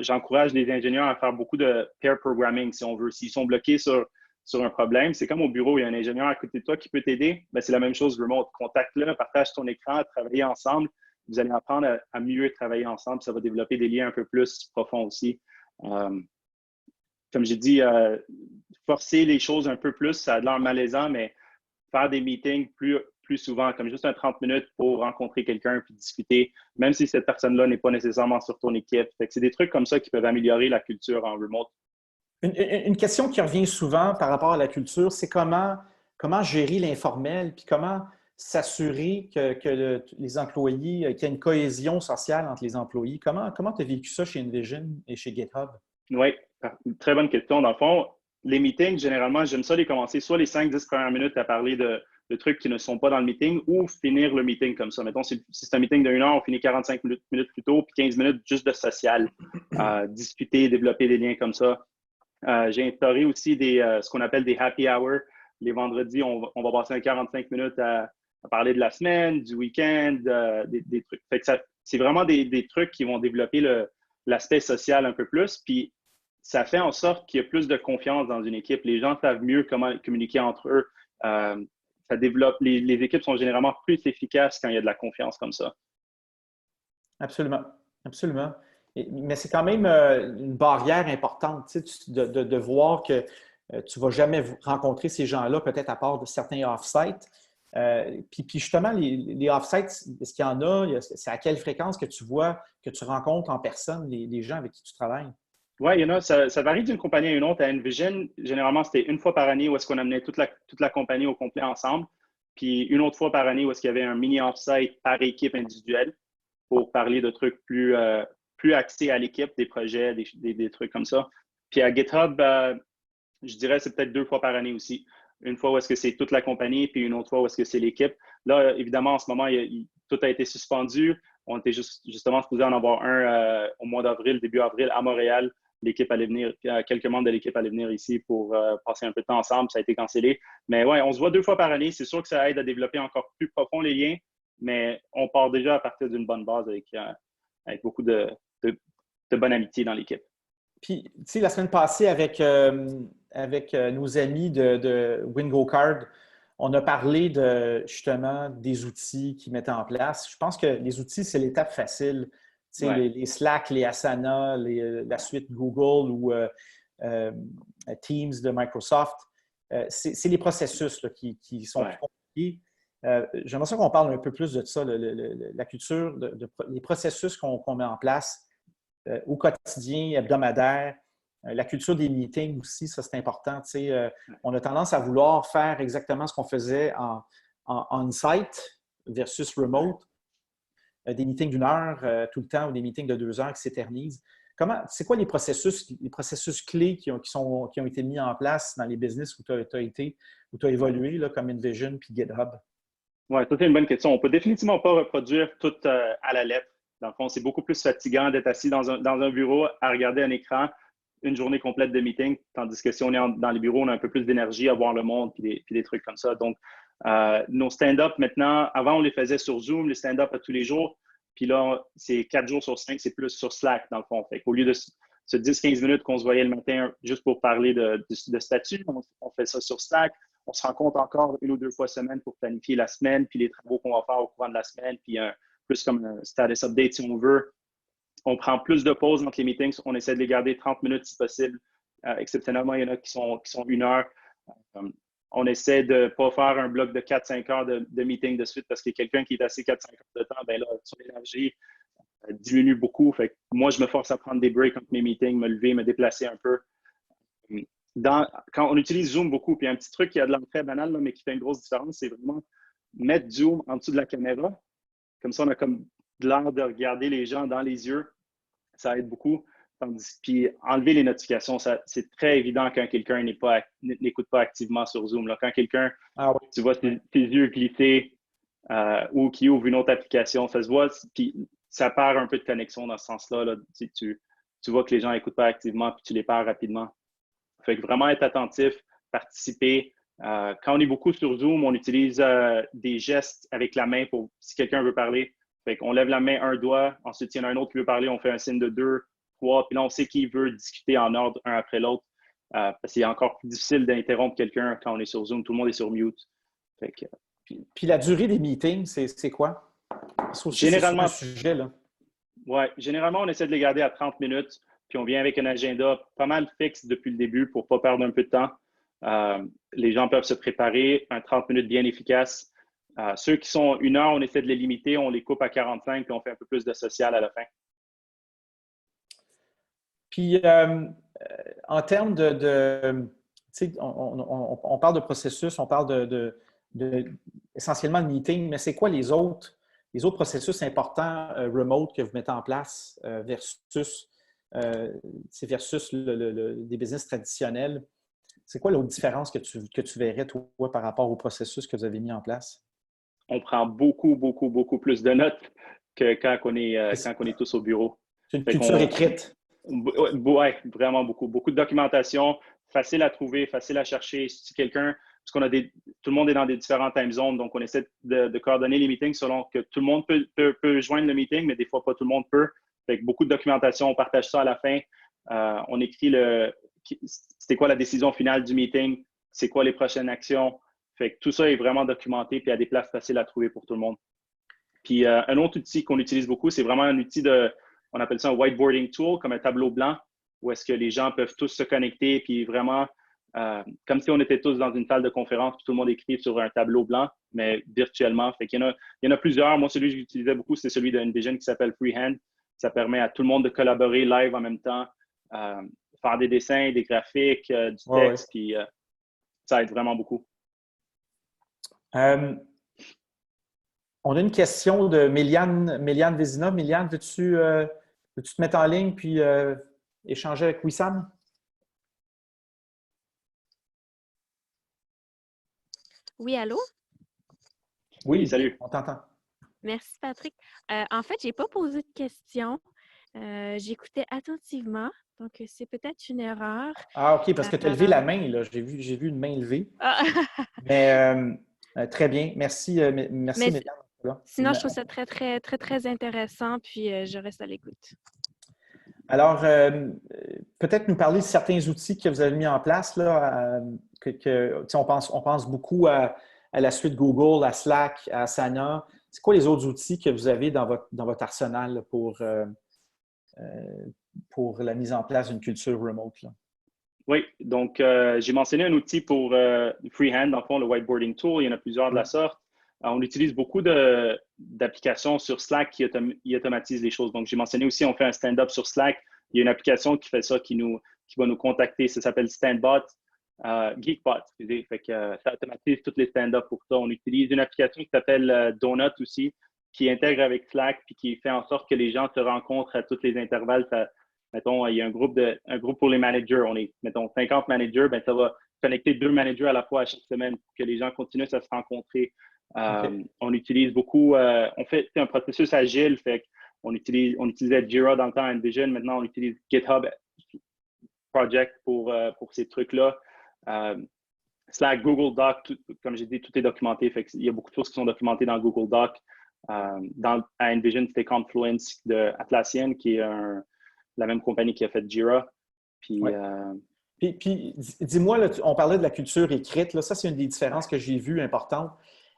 [SPEAKER 7] J'encourage les ingénieurs à faire beaucoup de pair programming, si on veut. S'ils sont bloqués sur un problème, c'est comme au bureau, il y a un ingénieur à côté de toi qui peut t'aider. Ben, c'est la même chose remote. Contacte-le, partage ton écran, travaillez ensemble. Vous allez apprendre à mieux travailler ensemble. Ça va développer des liens un peu plus profonds aussi. Comme j'ai dit, forcer les choses un peu plus, ça a l'air malaisant, mais faire des meetings plus souvent, comme juste un 30 minutes pour rencontrer quelqu'un puis discuter, même si cette personne-là n'est pas nécessairement sur ton équipe. Fait que c'est des trucs comme ça qui peuvent améliorer la culture en remote.
[SPEAKER 1] Une question qui revient souvent par rapport à la culture, c'est comment gérer l'informel, puis comment s'assurer que les employés, qu'il y a une cohésion sociale entre les employés. Comment tu as vécu ça chez Envision et chez GitHub?
[SPEAKER 7] Oui, très bonne question. Dans le fond, les meetings, généralement, j'aime ça les commencer soit les 5-10 premières minutes à parler de trucs qui ne sont pas dans le meeting ou finir le meeting comme ça. Mettons, si c'est un meeting d'1 heure, on finit 45 minutes plus tôt, puis 15 minutes juste de social, discuter, développer des liens comme ça. J'ai instauré aussi ce qu'on appelle des happy hours. Les vendredis, on va passer 45 minutes à parler de la semaine, du week-end, des trucs. Fait que c'est vraiment des trucs qui vont développer l'aspect social un peu plus. Puis ça fait en sorte qu'il y a plus de confiance dans une équipe. Les gens savent mieux comment communiquer entre eux. Ça développe. Les équipes sont généralement plus efficaces quand il y a de la confiance comme ça.
[SPEAKER 1] Absolument. Absolument. Mais c'est quand même une barrière importante, tu sais, de voir que tu ne vas jamais rencontrer ces gens-là, peut-être à part de certains off-sites. Puis justement, les off-sites, est-ce qu'il y en a? C'est à quelle fréquence que tu vois, que tu rencontres en personne les gens avec qui tu travailles?
[SPEAKER 7] Oui, il y en a. Ça varie d'une compagnie à une autre. À Envision, généralement, c'était une fois par année où est-ce qu'on amenait toute la compagnie au complet ensemble. Puis une autre fois par année où est-ce qu'il y avait un mini off-site par équipe individuelle pour parler de trucs plus axés à l'équipe, des projets, des trucs comme ça. Puis à GitHub, je dirais c'est peut-être 2 fois par année aussi. Une fois où est-ce que c'est toute la compagnie, puis une autre fois où est-ce que c'est l'équipe. Là, évidemment, en ce moment, tout a été suspendu. On était justement supposé en avoir un au mois d'avril, début avril, à Montréal. L'équipe allait venir, quelques membres de l'équipe allaient venir ici pour passer un peu de temps ensemble. Ça a été cancellé. Mais ouais, on se voit 2 fois par année. C'est sûr que ça aide à développer encore plus profond les liens, mais on part déjà à partir d'une bonne base avec beaucoup de bonne amitié dans l'équipe.
[SPEAKER 1] Puis, tu sais, la semaine passée, avec nos amis de WinGoCard, on a parlé justement des outils qu'ils mettaient en place. Je pense que les outils, c'est l'étape facile. Tu sais, les Slack, les Asana, la suite Google ou Teams de Microsoft, c'est les processus là, qui sont plus compliqués. J'aimerais ça qu'on parle un peu plus de ça, la culture, les processus qu'on met en place au quotidien, hebdomadaire. La culture des meetings aussi, ça c'est important. Tu sais, on a tendance à vouloir faire exactement ce qu'on faisait en on-site versus remote. Des meetings d'1 heure tout le temps ou des meetings de 2 heures qui s'éternisent. C'est quoi les processus clés qui ont été mis en place dans les business où tu as évolué, là, comme Envision puis GitHub?
[SPEAKER 7] Oui, ça c'est une bonne question. On ne peut définitivement pas reproduire tout à la lettre. Dans le fond, c'est beaucoup plus fatigant d'être assis dans un bureau à regarder un écran une journée complète de meeting, tandis que si on est dans les bureaux, on a un peu plus d'énergie à voir le monde puis des trucs comme ça. Donc, nos stand-up maintenant, avant, on les faisait sur Zoom, les stand-up à tous les jours. Puis là, c'est 4 jours sur 5, c'est plus sur Slack, dans le fond. Fait qu'au lieu de ce 10-15 minutes qu'on se voyait le matin juste pour parler de statut, on fait ça sur Slack. On se rencontre encore 1 ou 2 fois semaine pour planifier la semaine, puis les travaux qu'on va faire au courant de la semaine, puis plus comme un status update si on veut. On prend plus de pauses entre les meetings. On essaie de les garder 30 minutes si possible. Exceptionnellement, il y en a qui sont 1 heure. On essaie de ne pas faire un bloc de 4-5 heures de meeting de suite parce que quelqu'un qui est assis 4-5 heures de temps, ben là, son énergie diminue beaucoup. Fait que moi, je me force à prendre des breaks entre mes meetings, me lever, me déplacer un peu. Quand on utilise Zoom beaucoup, puis un petit truc qui a de l'air très banal, là, mais qui fait une grosse différence, c'est vraiment mettre Zoom en dessous de la caméra. Comme ça, on a comme de l'air de regarder les gens dans les yeux. Ça aide beaucoup. Puis enlever les notifications, c'est très évident quand quelqu'un n'écoute pas activement sur Zoom. Là. Quand quelqu'un, tu vois ses yeux glisser ou qui ouvre une autre application, ça se voit, puis ça perd un peu de connexion dans ce sens-là. Là. Tu vois que les gens n'écoutent pas activement, puis tu les perds rapidement. Fait que vraiment être attentif, participer. Quand on est beaucoup sur Zoom, on utilise des gestes avec la main pour si quelqu'un veut parler. Fait qu'on lève la main, un doigt, ensuite il y en a un autre qui veut parler, on fait un signe de 2, 3, puis là on sait qui veut discuter en ordre un après l'autre. Parce qu'il est encore plus difficile d'interrompre quelqu'un quand on est sur Zoom, tout le monde est sur mute. Fait que,
[SPEAKER 1] puis la durée des meetings, c'est quoi?
[SPEAKER 7] Généralement,
[SPEAKER 1] c'est un sujet, là.
[SPEAKER 7] Ouais, généralement, on essaie de les garder à 30 minutes, puis on vient avec un agenda pas mal fixe depuis le début pour ne pas perdre un peu de temps. Les gens peuvent se préparer, un 30 minutes bien efficace. Ceux qui sont 1 heure, on essaie de les limiter, on les coupe à 45, puis on fait un peu plus de social à la fin.
[SPEAKER 1] Puis, en termes tu sais, on parle de processus, on parle essentiellement de meeting, mais c'est quoi les autres processus importants remote que vous mettez en place versus des business traditionnels? C'est quoi l'autre différence que tu verrais, toi, par rapport au processus que vous avez mis en place?
[SPEAKER 7] On prend beaucoup, beaucoup, beaucoup plus de notes que quand on est tous au bureau.
[SPEAKER 1] C'est une culture écrite.
[SPEAKER 7] Oui, vraiment beaucoup. Beaucoup de documentation, facile à trouver, facile à chercher. Si quelqu'un, parce tout le monde est dans des différentes time zones, donc on essaie de coordonner les meetings selon que tout le monde peut joindre le meeting, mais des fois pas tout le monde peut. Fait que beaucoup de documentation, on partage ça à la fin. On écrit c'était quoi la décision finale du meeting, c'est quoi les prochaines actions. Fait que tout ça est vraiment documenté puis il y a des places faciles à trouver pour tout le monde. Puis un autre outil qu'on utilise beaucoup, c'est vraiment un outil on appelle ça un whiteboarding tool, comme un tableau blanc, où est-ce que les gens peuvent tous se connecter, puis vraiment, comme si on était tous dans une salle de conférence, puis tout le monde écrit sur un tableau blanc, mais virtuellement. Fait qu'il y en a plusieurs. Moi, celui que j'utilisais beaucoup, c'est celui d'Envision qui s'appelle Freehand. Ça permet à tout le monde de collaborer live en même temps, faire des dessins, des graphiques, du texte, puis ça aide vraiment beaucoup.
[SPEAKER 1] On a une question de Méliane Vézina. Méliane, veux-tu te mettre en ligne puis échanger avec Wissam?
[SPEAKER 8] Oui, allô?
[SPEAKER 1] Oui,
[SPEAKER 7] salut.
[SPEAKER 1] On t'entend.
[SPEAKER 8] Merci, Patrick. En fait, je n'ai pas posé de questions. J'écoutais attentivement, donc c'est peut-être une erreur.
[SPEAKER 1] Ah, OK, parce que tu as levé la main, là. J'ai vu une main levée.
[SPEAKER 8] Ah.
[SPEAKER 1] Mais très bien. Merci, Méliane.
[SPEAKER 8] Sinon, je trouve ça très, très, très, très intéressant, puis je reste à l'écoute.
[SPEAKER 1] Alors, peut-être nous parler de certains outils que vous avez mis en place. Là, on pense beaucoup à la suite Google, à Slack, à Asana. C'est quoi les autres outils que vous avez dans votre arsenal là, pour la mise en place d'une culture remote? Là?
[SPEAKER 7] Oui, donc j'ai mentionné un outil pour Freehand, dans le fond, le whiteboarding tool. Il y en a plusieurs de la sorte. On utilise beaucoup d'applications sur Slack qui automatisent les choses. Donc, j'ai mentionné aussi, on fait un stand-up sur Slack. Il y a une application qui fait ça, qui va nous contacter. Ça s'appelle StandBot, Geekbot. Fait que, ça automatise tous les stand-up pour ça. On utilise une application qui s'appelle Donut aussi, qui intègre avec Slack puis qui fait en sorte que les gens se rencontrent à tous les intervalles. Mettons, il y a un groupe pour les managers. On est, mettons, 50 managers. Ben, ça va connecter 2 managers à la fois à chaque semaine pour que les gens continuent à se rencontrer. On utilise beaucoup, on fait un processus agile, fait qu'on utilisait Jira dans le temps à Envision, maintenant on utilise GitHub Project pour ces trucs-là. Slack, Google Doc, comme j'ai dit, tout est documenté, fait qu'il y a beaucoup de choses qui sont documentées dans Google Doc. À Envision, c'était Confluence de Atlassian, qui est la même compagnie qui a fait Jira. Puis
[SPEAKER 1] Puis dis-moi, là, on parlait de la culture écrite. Là, ça, c'est une des différences que j'ai vues importantes.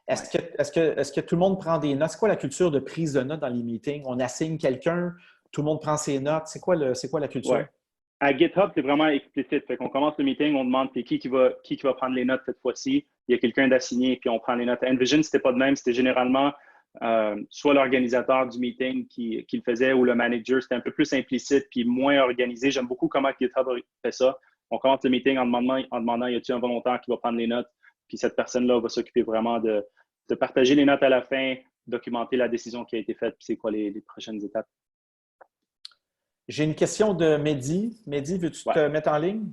[SPEAKER 1] Est-ce que tout le monde prend des notes? C'est quoi la culture de prise de notes dans les meetings? On assigne quelqu'un, tout le monde prend ses notes. C'est quoi la culture?
[SPEAKER 7] Ouais. À GitHub, c'est vraiment explicite. Fait qu'on commence le meeting, on demande c'est qui va prendre les notes cette fois-ci. Il y a quelqu'un d'assigné, puis on prend les notes. À Envision, c'était pas de même. C'était généralement soit l'organisateur du meeting qui le faisait ou le manager. C'était un peu plus implicite puis moins organisé. J'aime beaucoup comment GitHub fait ça. On commence le meeting en demandant y a-t-il un volontaire qui va prendre les notes, puis cette personne-là va s'occuper vraiment de partager les notes à la fin, documenter la décision qui a été faite, puis c'est quoi les prochaines étapes.
[SPEAKER 1] J'ai une question de Mehdi. Mehdi, veux-tu te mettre en ligne?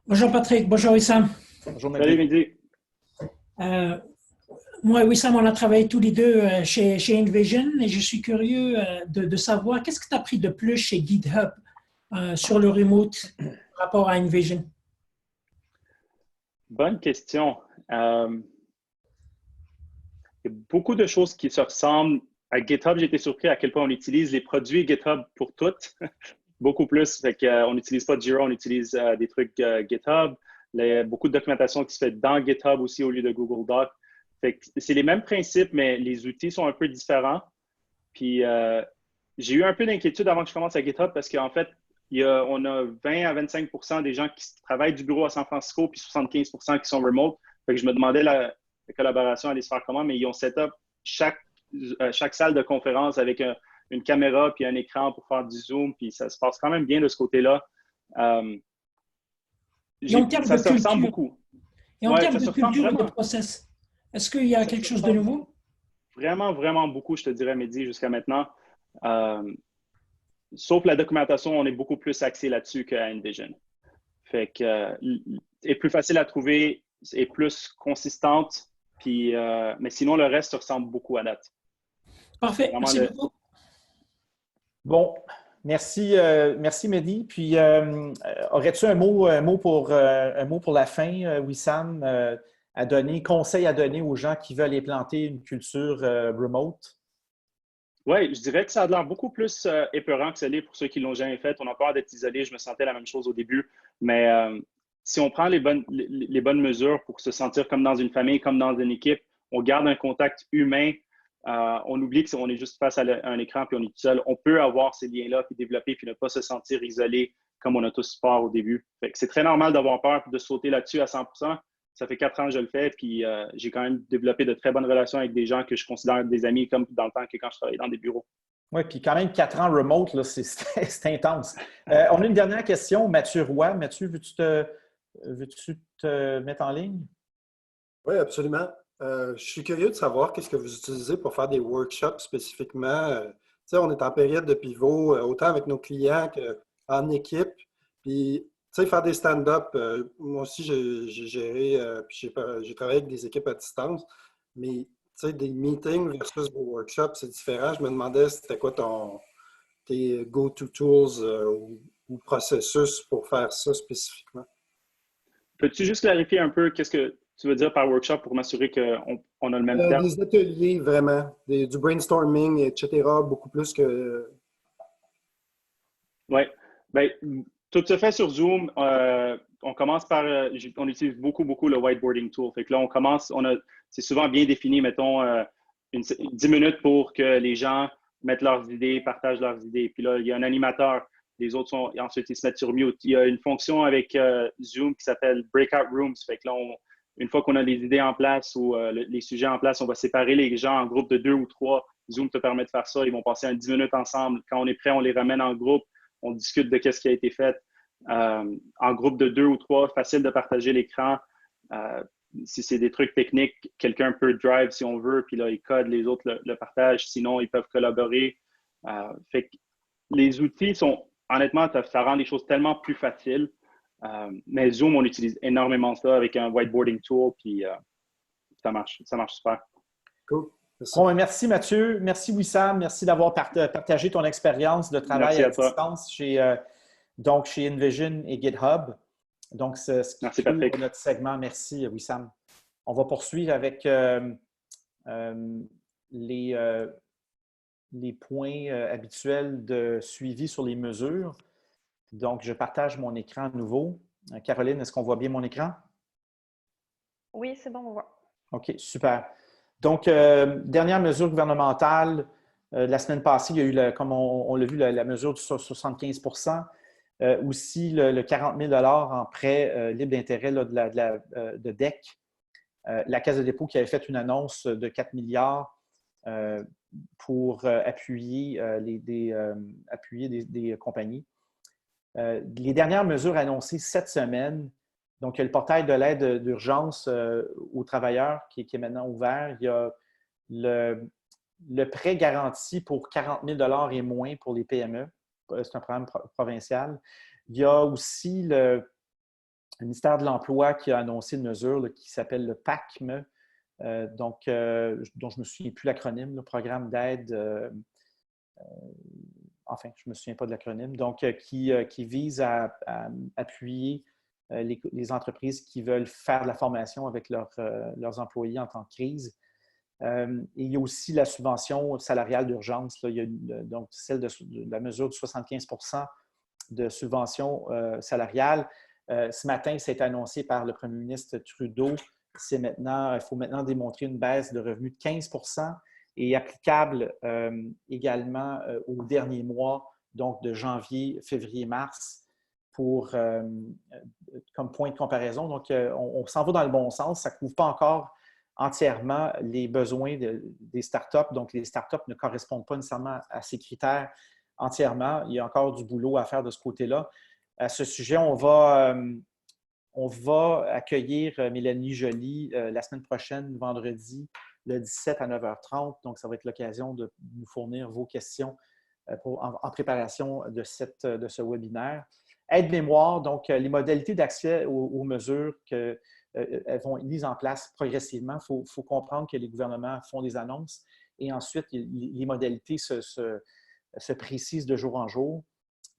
[SPEAKER 9] Bonjour Patrick, bonjour Wissam.
[SPEAKER 1] Bonjour Mehdi.
[SPEAKER 7] Salut Mehdi.
[SPEAKER 9] Moi et Wissam, on a travaillé tous les deux chez Envision et je suis curieux de savoir qu'est-ce que tu as appris de plus chez GitHub sur le remote par rapport à Envision?
[SPEAKER 7] Bonne question. Il y a beaucoup de choses qui se ressemblent. À GitHub, j'ai été surpris à quel point on utilise les produits GitHub pour toutes. Beaucoup plus. On n'utilise pas Jira, on utilise des trucs GitHub. Beaucoup de documentation qui se fait dans GitHub aussi au lieu de Google Docs. C'est les mêmes principes, mais les outils sont un peu différents. Puis j'ai eu un peu d'inquiétude avant que je commence à GitHub parce qu'en fait, on a 20 à 25 des gens qui travaillent du bureau à San Francisco, puis 75 qui sont remote. Fait que je me demandais la collaboration allait se faire comment, mais ils ont set up chaque salle de conférence avec une caméra puis un écran pour faire du Zoom, puis ça se passe quand même bien de ce côté-là. Ça se ressemble beaucoup.
[SPEAKER 9] Et en termes de culture et de process, est-ce qu'il y a quelque chose de nouveau?
[SPEAKER 7] Vraiment, vraiment beaucoup, je te dirais, Mehdi, jusqu'à maintenant. Sauf la documentation, on est beaucoup plus axé là-dessus qu'à Envision. Fait que est plus facile à trouver, est plus consistante, puis, mais sinon, le reste ressemble beaucoup à date.
[SPEAKER 9] Parfait, merci beaucoup.
[SPEAKER 1] Bon, merci Mehdi. Puis, aurais-tu un mot pour la fin, Wissam, conseil à donner aux gens qui veulent implanter une culture remote?
[SPEAKER 7] Oui, je dirais que ça a l'air beaucoup plus épeurant que ça l'est pour ceux qui ne l'ont jamais fait. On a peur d'être isolé. Je me sentais la même chose au début. Mais si on prend les bonnes mesures pour se sentir comme dans une famille, comme dans une équipe, on garde un contact humain. On oublie qu'on est juste face à un écran puis on est tout seul. On peut avoir ces liens-là puis développer puis ne pas se sentir isolé comme on a tous peur au début. C'est très normal d'avoir peur et de sauter là-dessus à 100%. Ça fait 4 ans que je le fais, puis j'ai quand même développé de très bonnes relations avec des gens que je considère des amis, comme dans le temps que quand je travaillais dans des bureaux.
[SPEAKER 1] Oui, puis quand même 4 ans remote, là, c'est intense. On a une dernière question. Mathieu Roy. Mathieu, veux-tu te mettre en ligne?
[SPEAKER 5] Oui, absolument. Je suis curieux de savoir qu'est-ce que vous utilisez pour faire des workshops spécifiquement. On est en période de pivot, autant avec nos clients qu'en équipe. Puis, faire des stand-up, moi aussi, j'ai géré, puis j'ai travaillé avec des équipes à distance, mais des meetings versus des workshops, c'est différent. Je me demandais, c'était quoi tes go-to tools ou processus pour faire ça spécifiquement?
[SPEAKER 7] Peux-tu juste clarifier un peu qu'est-ce que tu veux dire par workshop pour m'assurer qu'on a le même terme?
[SPEAKER 5] Des ateliers, vraiment, du brainstorming, etc., beaucoup plus que...
[SPEAKER 7] Oui. Bien, tout se fait sur Zoom. On commence par... on utilise beaucoup le whiteboarding tool. Fait que là, c'est souvent bien défini, mettons, 10 minutes pour que les gens mettent leurs idées, partagent leurs idées. Puis là, il y a un animateur. Les autres ensuite, ils se mettent sur mute. Il y a une fonction avec Zoom qui s'appelle Breakout Rooms. Fait que là, une fois qu'on a les idées en place ou les sujets en place, on va séparer les gens en groupes de 2 ou 3. Zoom te permet de faire ça. Ils vont passer 10 minutes ensemble. Quand on est prêt, on les ramène en groupe. On discute de ce qui a été fait. En groupe de 2 ou 3, facile de partager l'écran. Si c'est des trucs techniques, quelqu'un peut drive si on veut, puis là, il code, les autres le partagent. Sinon, ils peuvent collaborer. Fait que les outils sont, honnêtement, ça rend les choses tellement plus faciles. Mais Zoom, on utilise énormément ça avec un whiteboarding tool, puis ça marche super.
[SPEAKER 5] Cool. Merci.
[SPEAKER 1] Bon, merci Mathieu. Merci Wissam. Merci d'avoir partagé ton expérience de travail à distance chez Envision et GitHub. Donc, ce qui est notre segment. Merci Wissam. On va poursuivre avec les points habituels de suivi sur les mesures. Donc, je partage mon écran à nouveau. Caroline, est-ce qu'on voit bien mon écran?
[SPEAKER 2] Oui, c'est bon, on voit.
[SPEAKER 1] OK, super. Donc, dernière mesure gouvernementale, la semaine passée, il y a eu, comme on l'a vu, la mesure de 75 aussi le 40 000 en prêt libre d'intérêt de DEC. La Caisse de dépôt qui avait fait une annonce de 4 milliards pour appuyer des compagnies. Les dernières mesures annoncées cette semaine, donc il y a le portail de l'aide d'urgence aux travailleurs qui est maintenant ouvert. Il y a le prêt garanti pour 40 000 et moins pour les PME. C'est un programme provincial. Il y a aussi le ministère de l'Emploi qui a annoncé une mesure là, qui s'appelle le PACME, dont je ne me souviens plus l'acronyme, le programme d'aide, enfin, je ne me souviens pas de l'acronyme, donc qui vise à appuyer les entreprises qui veulent faire de la formation avec leurs employés en temps de crise. Et il y a aussi la subvention salariale d'urgence. Il y a donc celle de la mesure de 75 de subvention salariale. Ce matin, ça a été annoncé par le premier ministre Trudeau. Il faut maintenant démontrer une baisse de revenus de 15 et applicable également au dernier mois, donc de janvier, février, mars, comme point de comparaison. Donc, on s'en va dans le bon sens. Ça ne couvre pas encore entièrement les besoins des startups. Donc, les startups ne correspondent pas nécessairement à ces critères entièrement. Il y a encore du boulot à faire de ce côté-là. À ce sujet, on va accueillir Mélanie Joly la semaine prochaine, vendredi, le 17 à 9h30. Donc, ça va être l'occasion de nous fournir vos questions en préparation de ce webinaire. Aide-mémoire, donc les modalités d'accès aux mesures elles vont être mises en place progressivement. Il faut comprendre que les gouvernements font des annonces et ensuite, les modalités se précisent de jour en jour.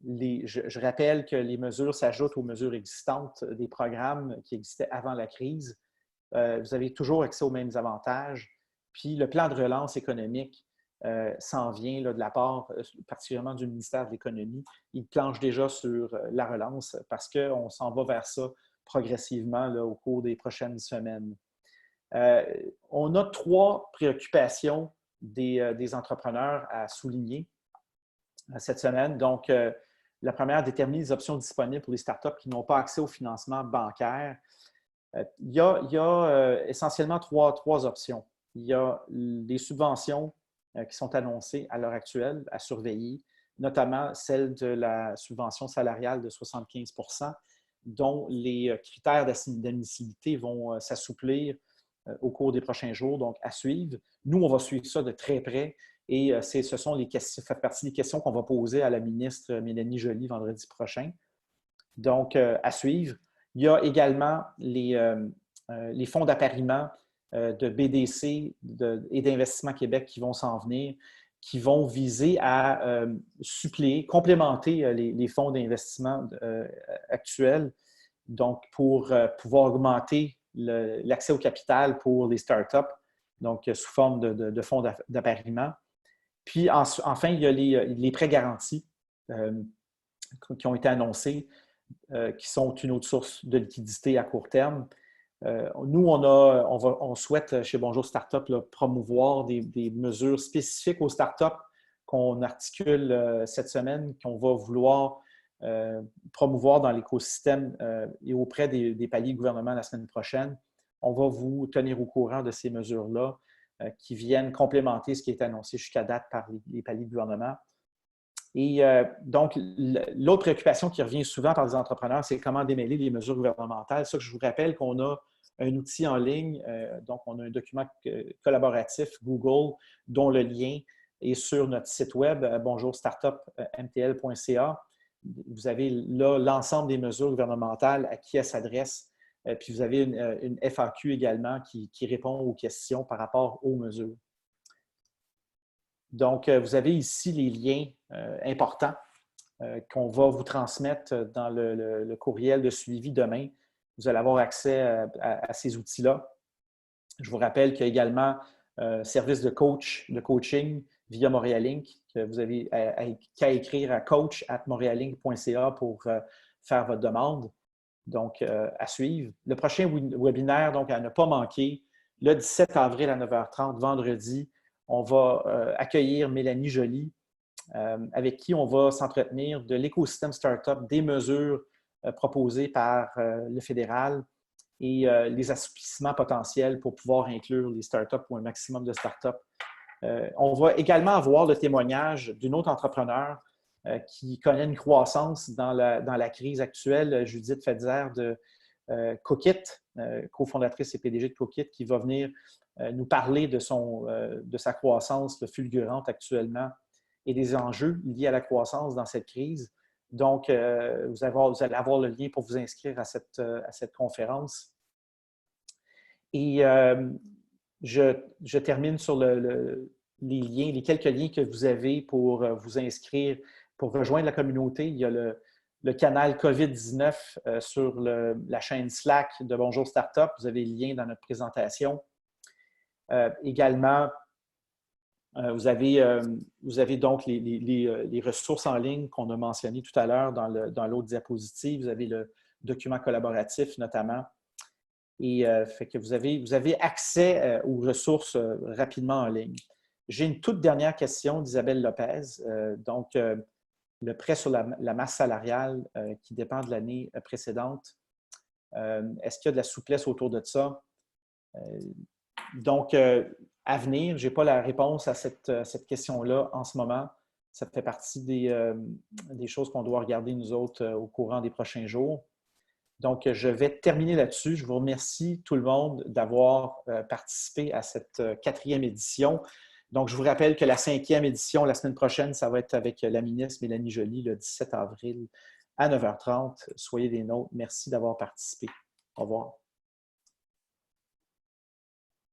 [SPEAKER 1] Je rappelle que les mesures s'ajoutent aux mesures existantes des programmes qui existaient avant la crise. Vous avez toujours accès aux mêmes avantages. Puis le plan de relance économique s'en vient là, de la part particulièrement du ministère de l'Économie. Il planche déjà sur la relance parce qu'on s'en va vers ça progressivement là, au cours des prochaines semaines. On a 3 préoccupations des entrepreneurs à souligner cette semaine. Donc, la première, déterminer les options disponibles pour les startups qui n'ont pas accès au financement bancaire. Il y a essentiellement trois options. Il y a des subventions qui sont annoncées à l'heure actuelle à surveiller, notamment celle de la subvention salariale de 75 dont les critères d'admissibilité vont s'assouplir au cours des prochains jours, donc à suivre. Nous, on va suivre ça de très près et ça fait partie des questions qu'on va poser à la ministre Mélanie Joly vendredi prochain. Donc, à suivre. Il y a également les fonds d'appariement de BDC et d'Investissement Québec qui vont s'en venir, qui vont viser à suppléer, complémenter les fonds d'investissement actuels, donc pour pouvoir augmenter l'accès au capital pour les startups, donc sous forme de fonds d'appariement. Puis enfin, il y a les prêts garantis qui ont été annoncés, qui sont une autre source de liquidité à court terme. Nous, on souhaite chez Bonjour Startup là, promouvoir des mesures spécifiques aux startups qu'on articule cette semaine, qu'on va vouloir promouvoir dans l'écosystème et auprès des paliers gouvernement la semaine prochaine. On va vous tenir au courant de ces mesures-là qui viennent complémenter ce qui est annoncé jusqu'à date par les paliers de gouvernement. Et donc, l'autre préoccupation qui revient souvent par les entrepreneurs, c'est comment démêler les mesures gouvernementales. Ça, je vous rappelle qu'on a un outil en ligne, donc on a un document collaboratif Google dont le lien est sur notre site web bonjourstartupmtl.ca. Vous avez là l'ensemble des mesures gouvernementales à qui elles s'adressent. Puis vous avez une FAQ également qui répond aux questions par rapport aux mesures. Donc, vous avez ici les liens importants qu'on va vous transmettre dans le courriel de suivi demain. Vous allez avoir accès à ces outils-là. Je vous rappelle qu'il y a également service de coaching. via Montréalink, que vous avez qu'à écrire à coach@montrealink.ca pour faire votre demande. Donc, à suivre. Le prochain webinaire, donc à ne pas manquer, le 17 avril à 9h30, vendredi, on va accueillir Mélanie Joly, avec qui on va s'entretenir de l'écosystème startup, des mesures proposées par le fédéral et les assouplissements potentiels pour pouvoir inclure les startups ou un maximum de startups. On va également avoir le témoignage d'une autre entrepreneure qui connaît une croissance dans la crise actuelle, Judith Fetzer de Cookit, cofondatrice et PDG de Cookit, qui va venir nous parler de sa croissance fulgurante actuellement et des enjeux liés à la croissance dans cette crise. Donc, vous allez avoir le lien pour vous inscrire à cette conférence. Et je termine sur les quelques liens que vous avez pour vous inscrire, pour rejoindre la communauté. Il y a le canal COVID-19 sur la chaîne Slack de Bonjour Startup. Vous avez le lien dans notre présentation. Également, vous avez donc les ressources en ligne qu'on a mentionnées tout à l'heure dans l'autre diapositive. Vous avez le document collaboratif notamment. Et fait que vous avez accès aux ressources rapidement en ligne. J'ai une toute dernière question d'Isabelle Lopez. Donc, le prêt sur la masse salariale qui dépend de l'année précédente. Est-ce qu'il y a de la souplesse autour de ça? Donc, à venir, je n'ai pas la réponse à cette question-là en ce moment. Ça fait partie des choses qu'on doit regarder nous autres au courant des prochains jours. Donc, je vais terminer là-dessus. Je vous remercie tout le monde d'avoir participé à cette 4e édition. Donc, je vous rappelle que la 5e édition, la semaine prochaine, ça va être avec la ministre Mélanie Joly, le 17 avril à 9h30. Soyez des nôtres. Merci d'avoir participé. Au revoir.